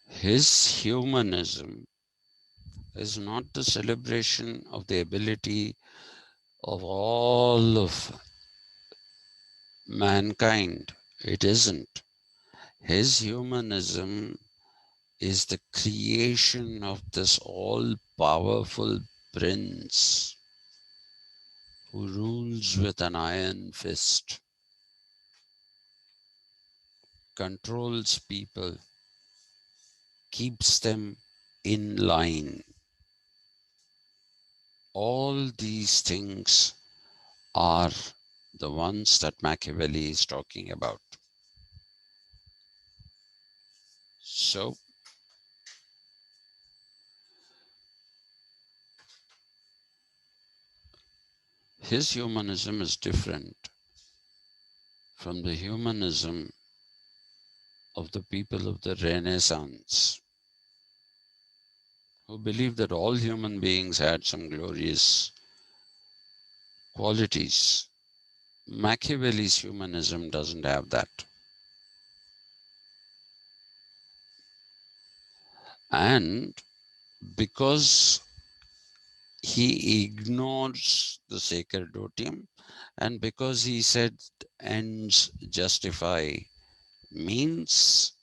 his humanism is not the celebration of the ability of all of mankind. It isn't. His humanism is the creation of this all powerful prince who rules with an iron fist, controls people, keeps them in line. All these things are the ones that Machiavelli is talking about. So, his humanism is different from the humanism of the people of the Renaissance, who believed that all human beings had some glorious qualities. Machiavelli's humanism doesn't have that. And because he ignores the sacerdotium, and because he said ends justify means,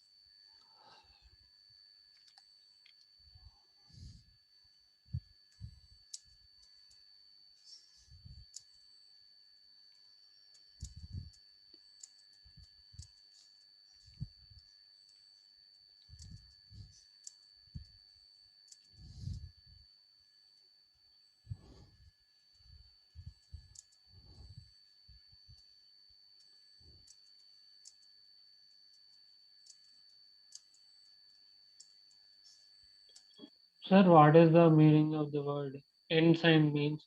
Sir, what is the meaning of the word ensign means?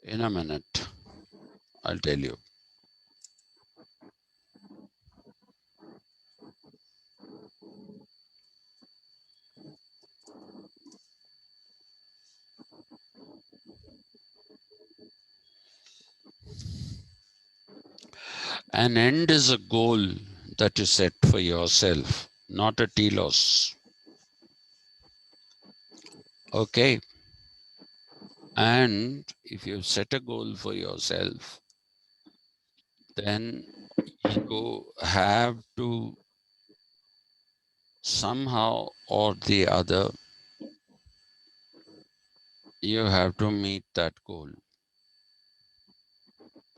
in a minute, I'll tell you. An end is a goal that you set for yourself, not a telos. Okay. And if you set a goal for yourself, then you have to somehow or the other, you have to meet that goal.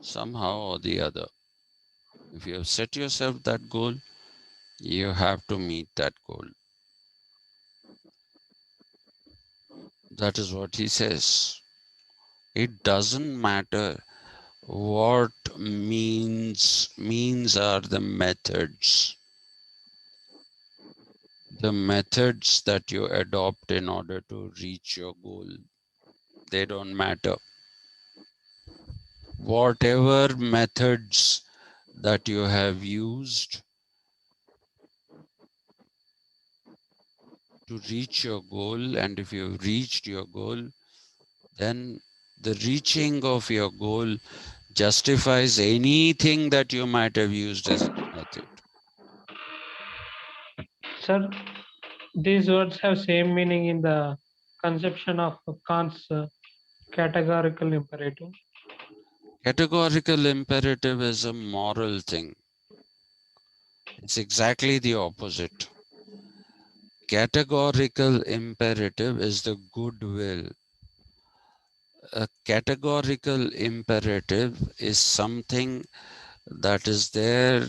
Somehow or the other. If you have set yourself that goal, you have to meet that goal. That is what he says. It doesn't matter what means are the methods that you adopt in order to reach your goal. They don't matter. Whatever methods that you have used to reach your goal, and if you've reached your goal, then the reaching of your goal justifies anything that you might have used as its method. Sir, these words have same meaning in the conception of Kant's categorical imperative. Categorical imperative is a moral thing. It's exactly the opposite. Categorical imperative is the goodwill. A categorical imperative is something that is there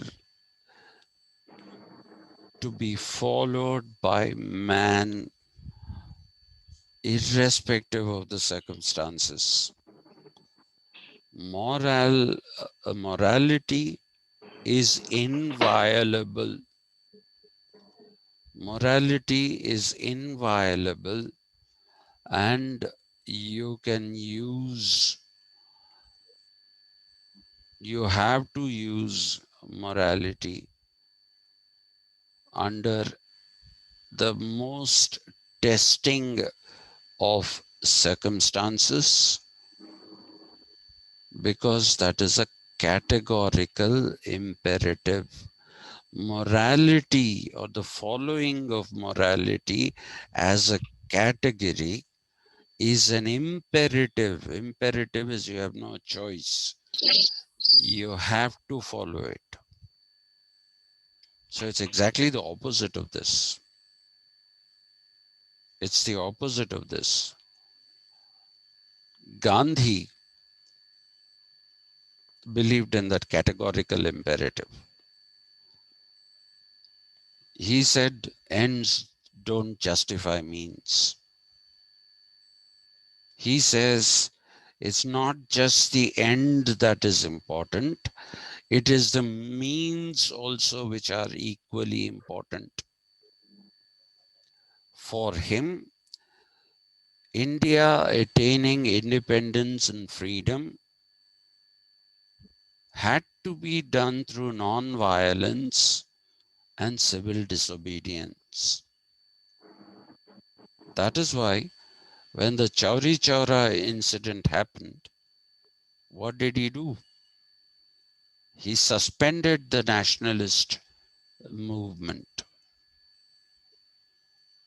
to be followed by man irrespective of the circumstances. Morality is inviolable. Morality is inviolable, and you can use You have to use morality under the most testing of circumstances, because that is a categorical imperative. Morality, or the following of morality as a category, is an imperative. Imperative is you have no choice. You have to follow it. So it's exactly the opposite of this. It's the opposite of this. Gandhi believed in that categorical imperative. He said, ends don't justify means. He says, it's not just the end that is important, it is the means also which are equally important. For him, India attaining independence and freedom had to be done through non-violence and civil disobedience. That is why when the Chauri Chaura incident happened, what did he do? He suspended the nationalist movement.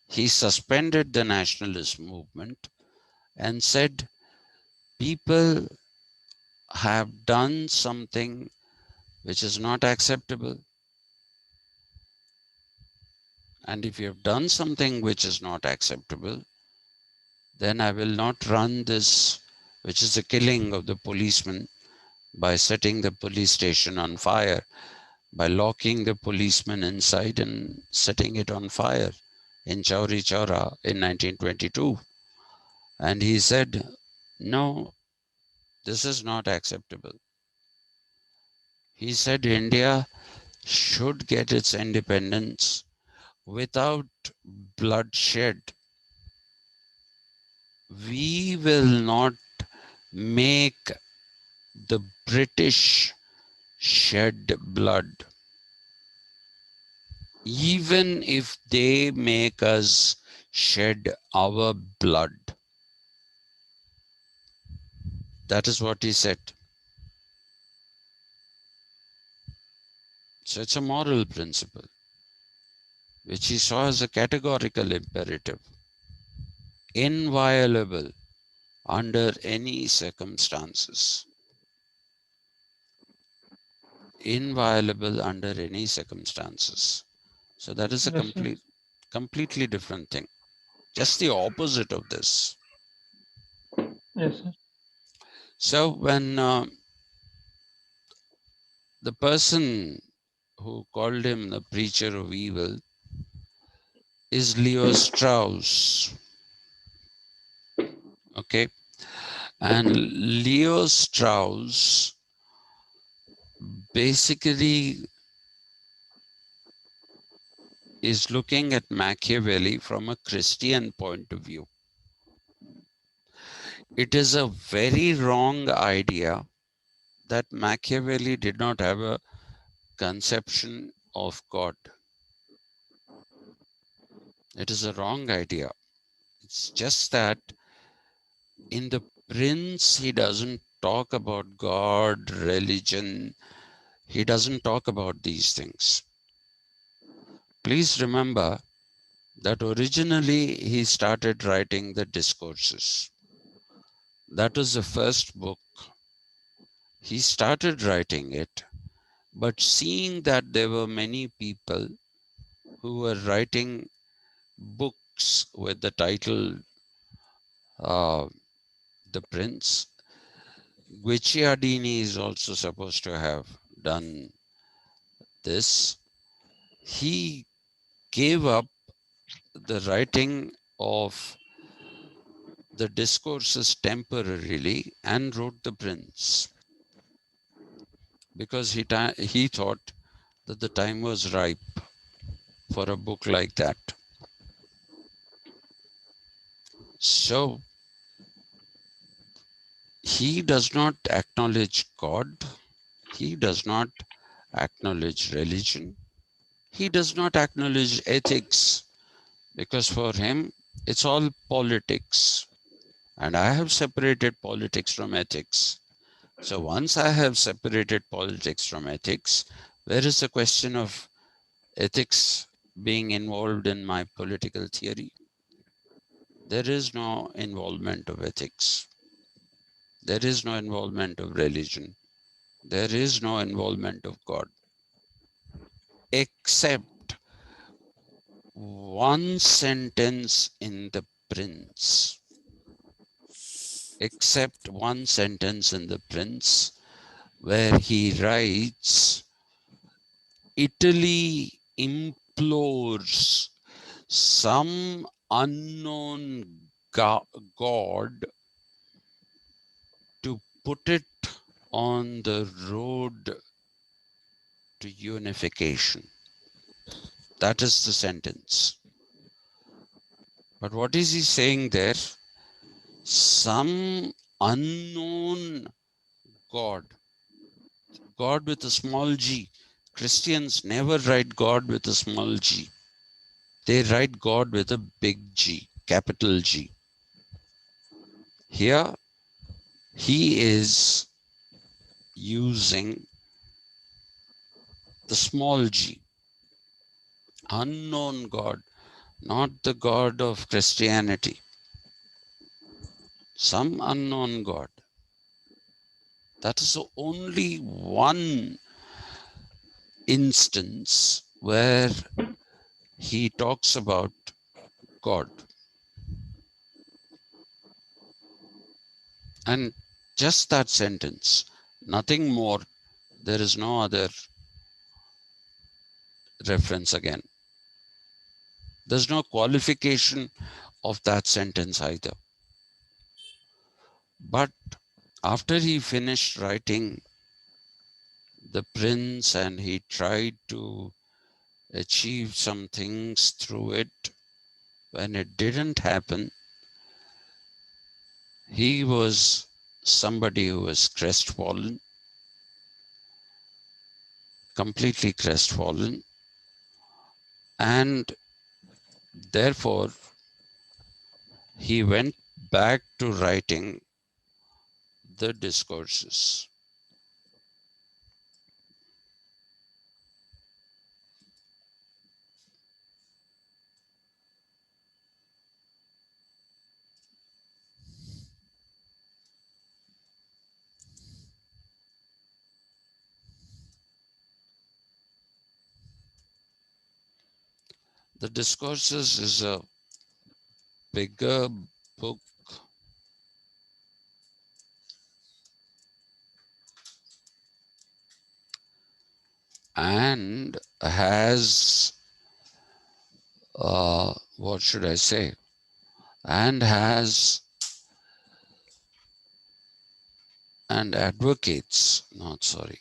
He suspended the nationalist movement and said, people have done something which is not acceptable. And if you have done something which is not acceptable, then I will not run this, which is the killing of the policeman by setting the police station on fire, by locking the policeman inside and setting it on fire in Chauri Chaura in 1922. And he said, no, this is not acceptable. He said India should get its independence without bloodshed. We will not make the British shed blood, even if they make us shed our blood. That is what he said. So it's a moral principle, which he saw as a categorical imperative, inviolable under any circumstances. Inviolable under any circumstances. So that is a Yes, sir. completely different thing. Just the opposite of this. Yes, sir. So when the person who called him the preacher of evil is Leo Strauss. Okay. And Leo Strauss basically is looking at Machiavelli from a Christian point of view. It is a very wrong idea that Machiavelli did not have a conception of God. It is a wrong idea. It's just that in the Prince, he doesn't talk about God, religion. He doesn't talk about these things. Please remember that originally he started writing the discourses. That was the first book. He started writing it, but seeing that there were many people who were writing books with the title uh, The Prince, Guicciardini is also supposed to have done this. He gave up the writing of the discourses temporarily and wrote The Prince because he thought that the time was ripe for a book like that. So he does not acknowledge God. He does not acknowledge religion. He does not acknowledge ethics because for him it's all politics. And I have separated politics from ethics. So once I have separated politics from ethics, where is the question of ethics being involved in my political theory? There is no involvement of ethics. There is no involvement of religion. There is no involvement of God, except one sentence in the Prince. Except one sentence in the Prince, where he writes, Italy implores some unknown God to put it on the road to unification. That is the sentence. But what is he saying there? Some unknown God. God with a small g. Christians never write God with a small g. They write God with a big G, capital G. Here, he is using the small g, unknown God, not the God of Christianity, some unknown God. That is the only one instance where he talks about God. And just that sentence, nothing more. There is no other reference again. There's no qualification of that sentence either. But after he finished writing The Prince and he tried to achieve some things through it, when it didn't happen, he was somebody who was crestfallen, completely crestfallen, and therefore he went back to writing the discourses. The discourses is a bigger book and has, what should I say, and has, and advocates, not sorry,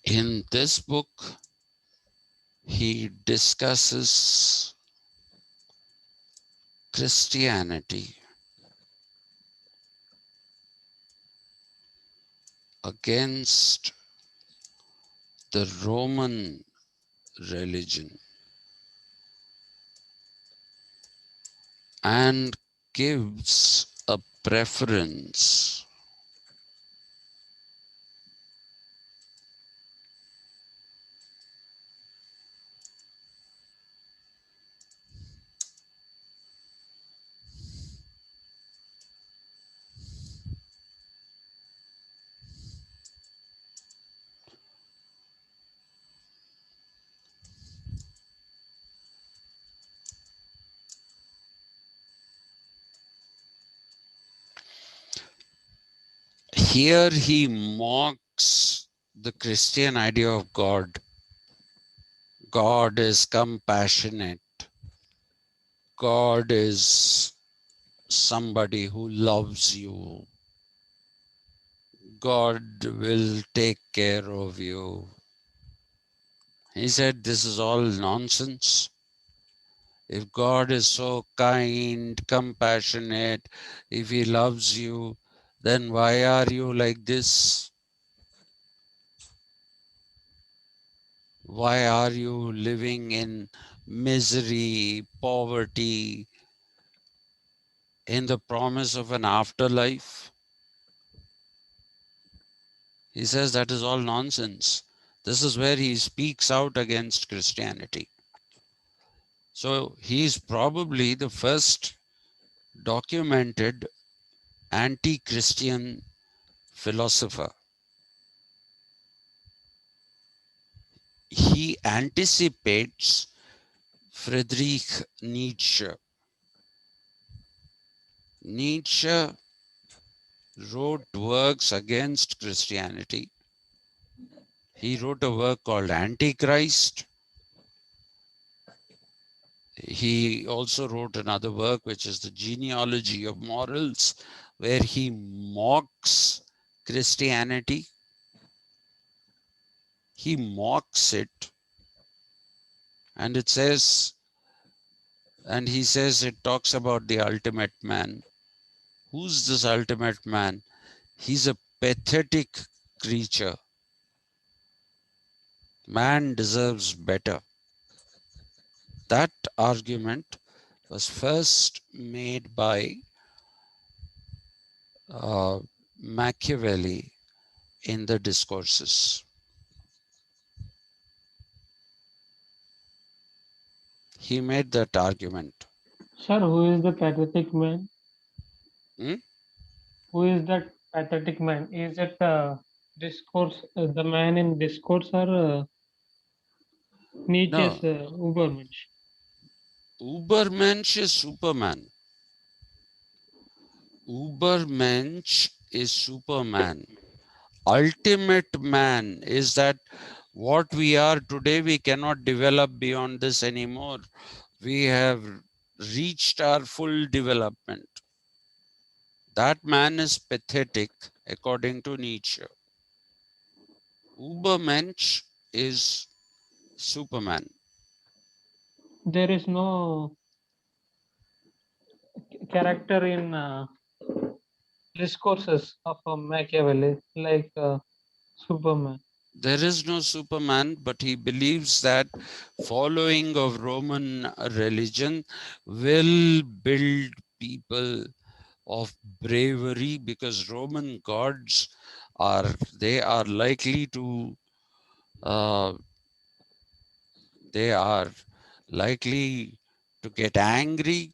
in this book, he discusses Christianity against the Roman religion and gives a preference. Here he mocks the Christian idea of God. God is compassionate. God is somebody who loves you. God will take care of you. He said, this is all nonsense. If God is so kind, compassionate, if He loves you, then why are you like this? Why are you living in misery, poverty, in the promise of an afterlife? He says that is all nonsense. This is where he speaks out against Christianity. So he is probably the first documented anti Christian philosopher. He anticipates Friedrich Nietzsche. Nietzsche wrote works against Christianity. He wrote a work called Antichrist. He also wrote another work, which is the genealogy of morals, where he mocks Christianity. He mocks it, and it says, and he says it talks about the ultimate man. Who's this ultimate man? He's a pathetic creature. Man deserves better. That argument was first made by uh, Machiavelli in the Discourses. He made that argument. Sir, who is the pathetic man? Hmm? Who is that pathetic man? Is it discourse, the man in discourse, or Nietzsche's No, Ubermensch? Ubermensch is Superman. Ubermensch is Superman. Ultimate man is that what we are today, we cannot develop beyond this anymore. We have reached our full development. That man is pathetic, according to Nietzsche. Ubermensch is Superman. There is no character in discourses of Machiavelli like Superman. There is no Superman, but he believes that following of Roman religion will build people of bravery, because Roman gods are, they are likely to uh, they are likely to get angry.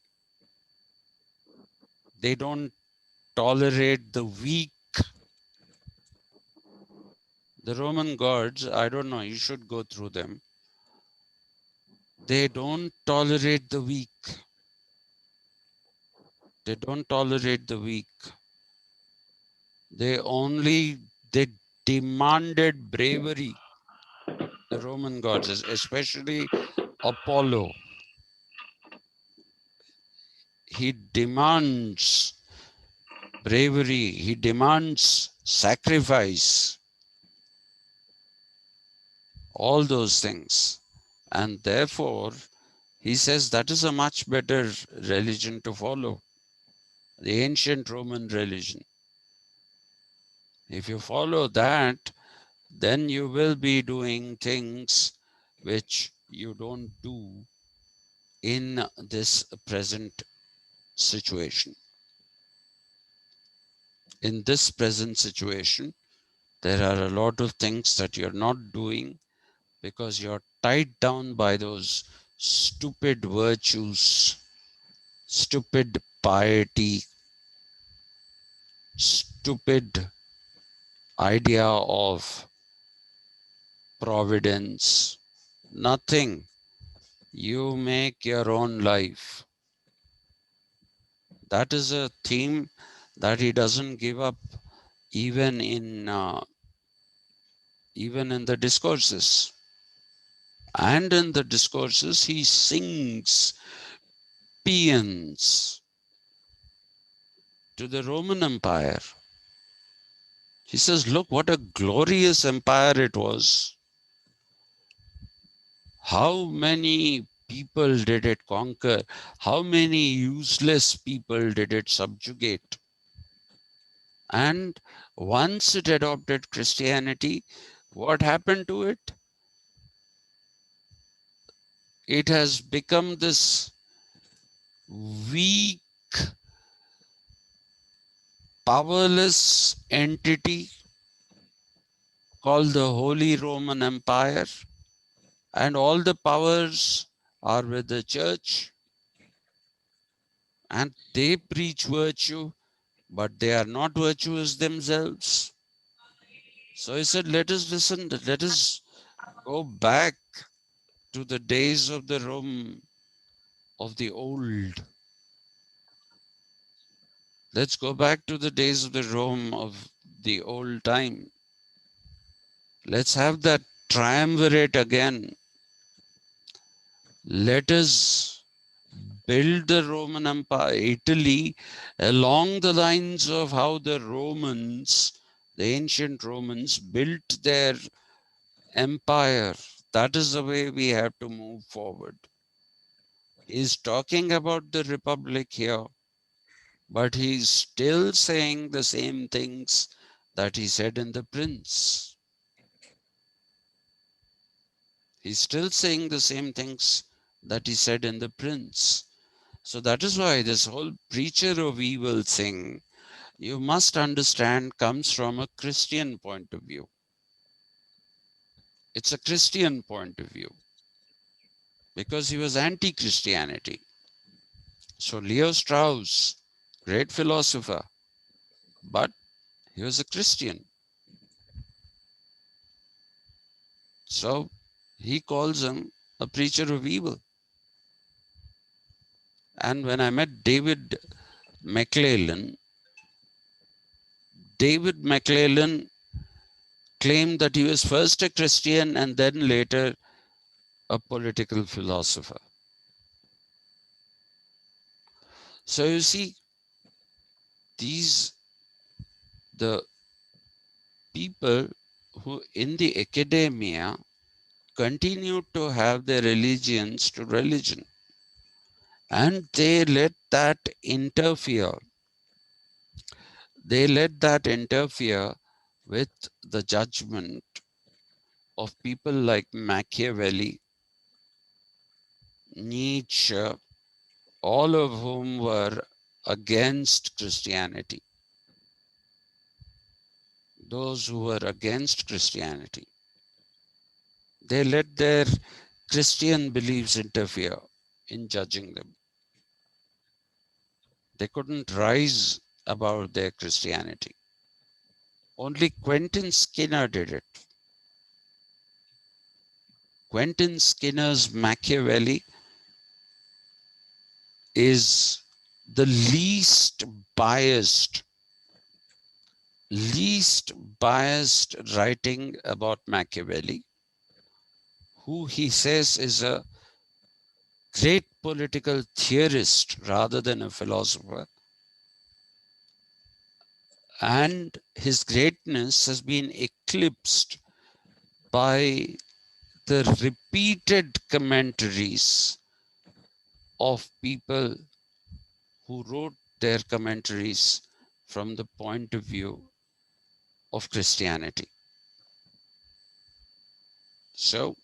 They don't tolerate the weak. The Roman gods, I don't know, you should go through them. They don't tolerate the weak. They don't tolerate the weak. They only, they demanded bravery. The Roman gods, especially Apollo, he demands bravery, he demands sacrifice, all those things. And therefore, he says that is a much better religion to follow, the ancient Roman religion. If you follow that, then you will be doing things which you don't do in this present situation. In this present situation, there are a lot of things that you're not doing because you're tied down by those stupid virtues, stupid piety, stupid idea of providence. Nothing. You make your own life. That is a theme that he doesn't give up even in the discourses. And in the discourses, he sings champions to the Roman Empire. He says, look what a glorious empire it was. How many people did it conquer? How many useless people did it subjugate? And once it adopted Christianity, what happened to it? It has become this weak, powerless entity called the Holy Roman Empire, and all the powers are with the church, and they preach virtue, but they are not virtuous themselves. So he said, let us listen, let us go back to the days of the Rome of the old. Let's go back to the days of the Rome of the old time. Let's have that triumvirate again. Let us build the Roman Empire, Italy, along the lines of how the Romans, the ancient Romans, built their empire. That is the way we have to move forward. He's talking about the republic here, but he's still saying the same things that he said in the Prince. He's still saying the same things that he said in the Prince. So that is why this whole preacher of evil thing, you must understand, comes from a Christian point of view. It's a Christian point of view because he was anti-Christianity. So Leo Strauss, great philosopher, but he was a Christian. So he calls him a preacher of evil. And when I met McClellan, David McClellan claimed that he was first a Christian and then later a political philosopher. So you see, these the people who in the academia continued to have their allegiance to religion, and they let that interfere. They let that interfere with the judgment of people like Machiavelli, Nietzsche, all of whom were against Christianity. Those who were against Christianity, they let their Christian beliefs interfere in judging them. They couldn't rise above their Christianity. Only Quentin Skinner did it. Quentin Skinner's Machiavelli is the least biased writing about Machiavelli, who he says is a great political theorist rather than a philosopher. And his greatness has been eclipsed by the repeated commentaries of people who wrote their commentaries from the point of view of Christianity. So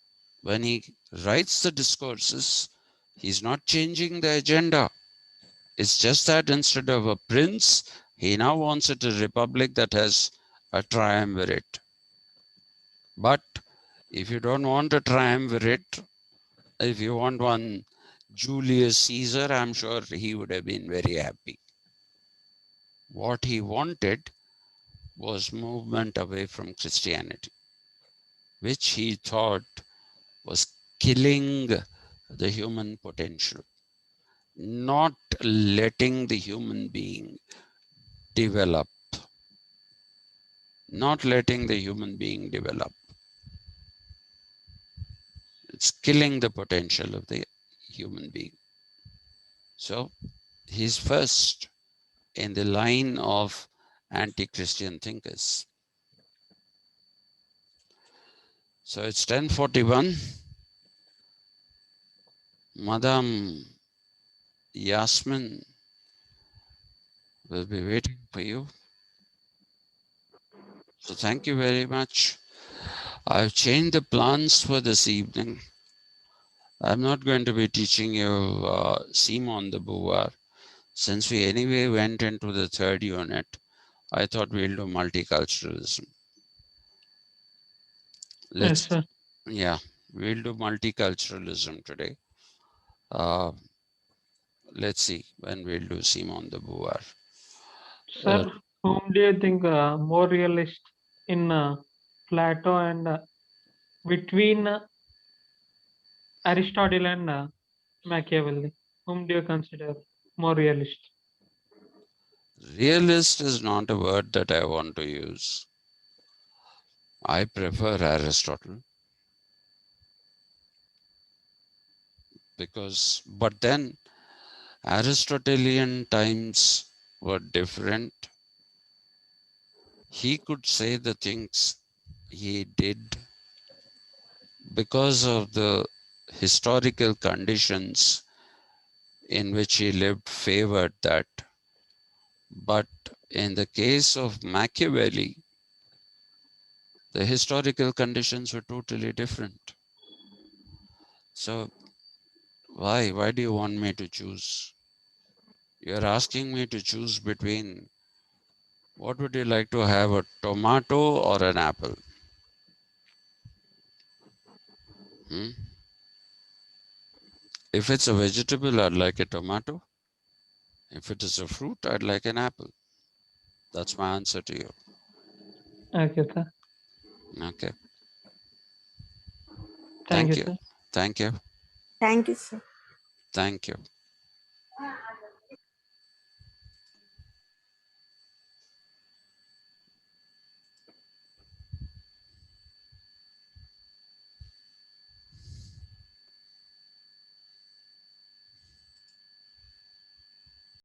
when he writes the discourses, he's not changing the agenda. It's just that instead of a prince, he now wants it a republic that has a triumvirate. But if you don't want a triumvirate, if you want one Julius Caesar, I'm sure he would have been very happy. What he wanted was movement away from Christianity, which he thought was killing the human potential, not letting the human being develop, not letting the human being develop. It's killing the potential of the human being. So he's first in the line of anti-Christian thinkers. So it's 10:41. Madam Yasmin will be waiting for you. So thank you very much. I've changed the plans for this evening. I'm not going to be teaching you Simon de Beauvoir. Since we anyway went into the third unit, I thought we'll do multiculturalism. Yes, Let's, sir. yeah, we'll do multiculturalism today. Uh, let's see when we'll do Simon de Beauvoir. Uh, Sir, whom do you think more realist in Plato and between Aristotle and Machiavelli? Whom do you consider more realist? realist is not a word that I want to use. I prefer Aristotle because, but then Aristotelian times were different. He could say the things he did because of the historical conditions in which he lived favored that. But in the case of Machiavelli, the historical conditions were totally different. So why do you want me to choose? You're asking me to choose between what would you like to have, a tomato or an apple? Hmm? If it's a vegetable, I'd like a tomato. If it is a fruit, I'd like an apple. That's my answer to you. Okay, sir. Okay. Thank Thank you, you. sir. Thank you. Thank you, sir. Thank you.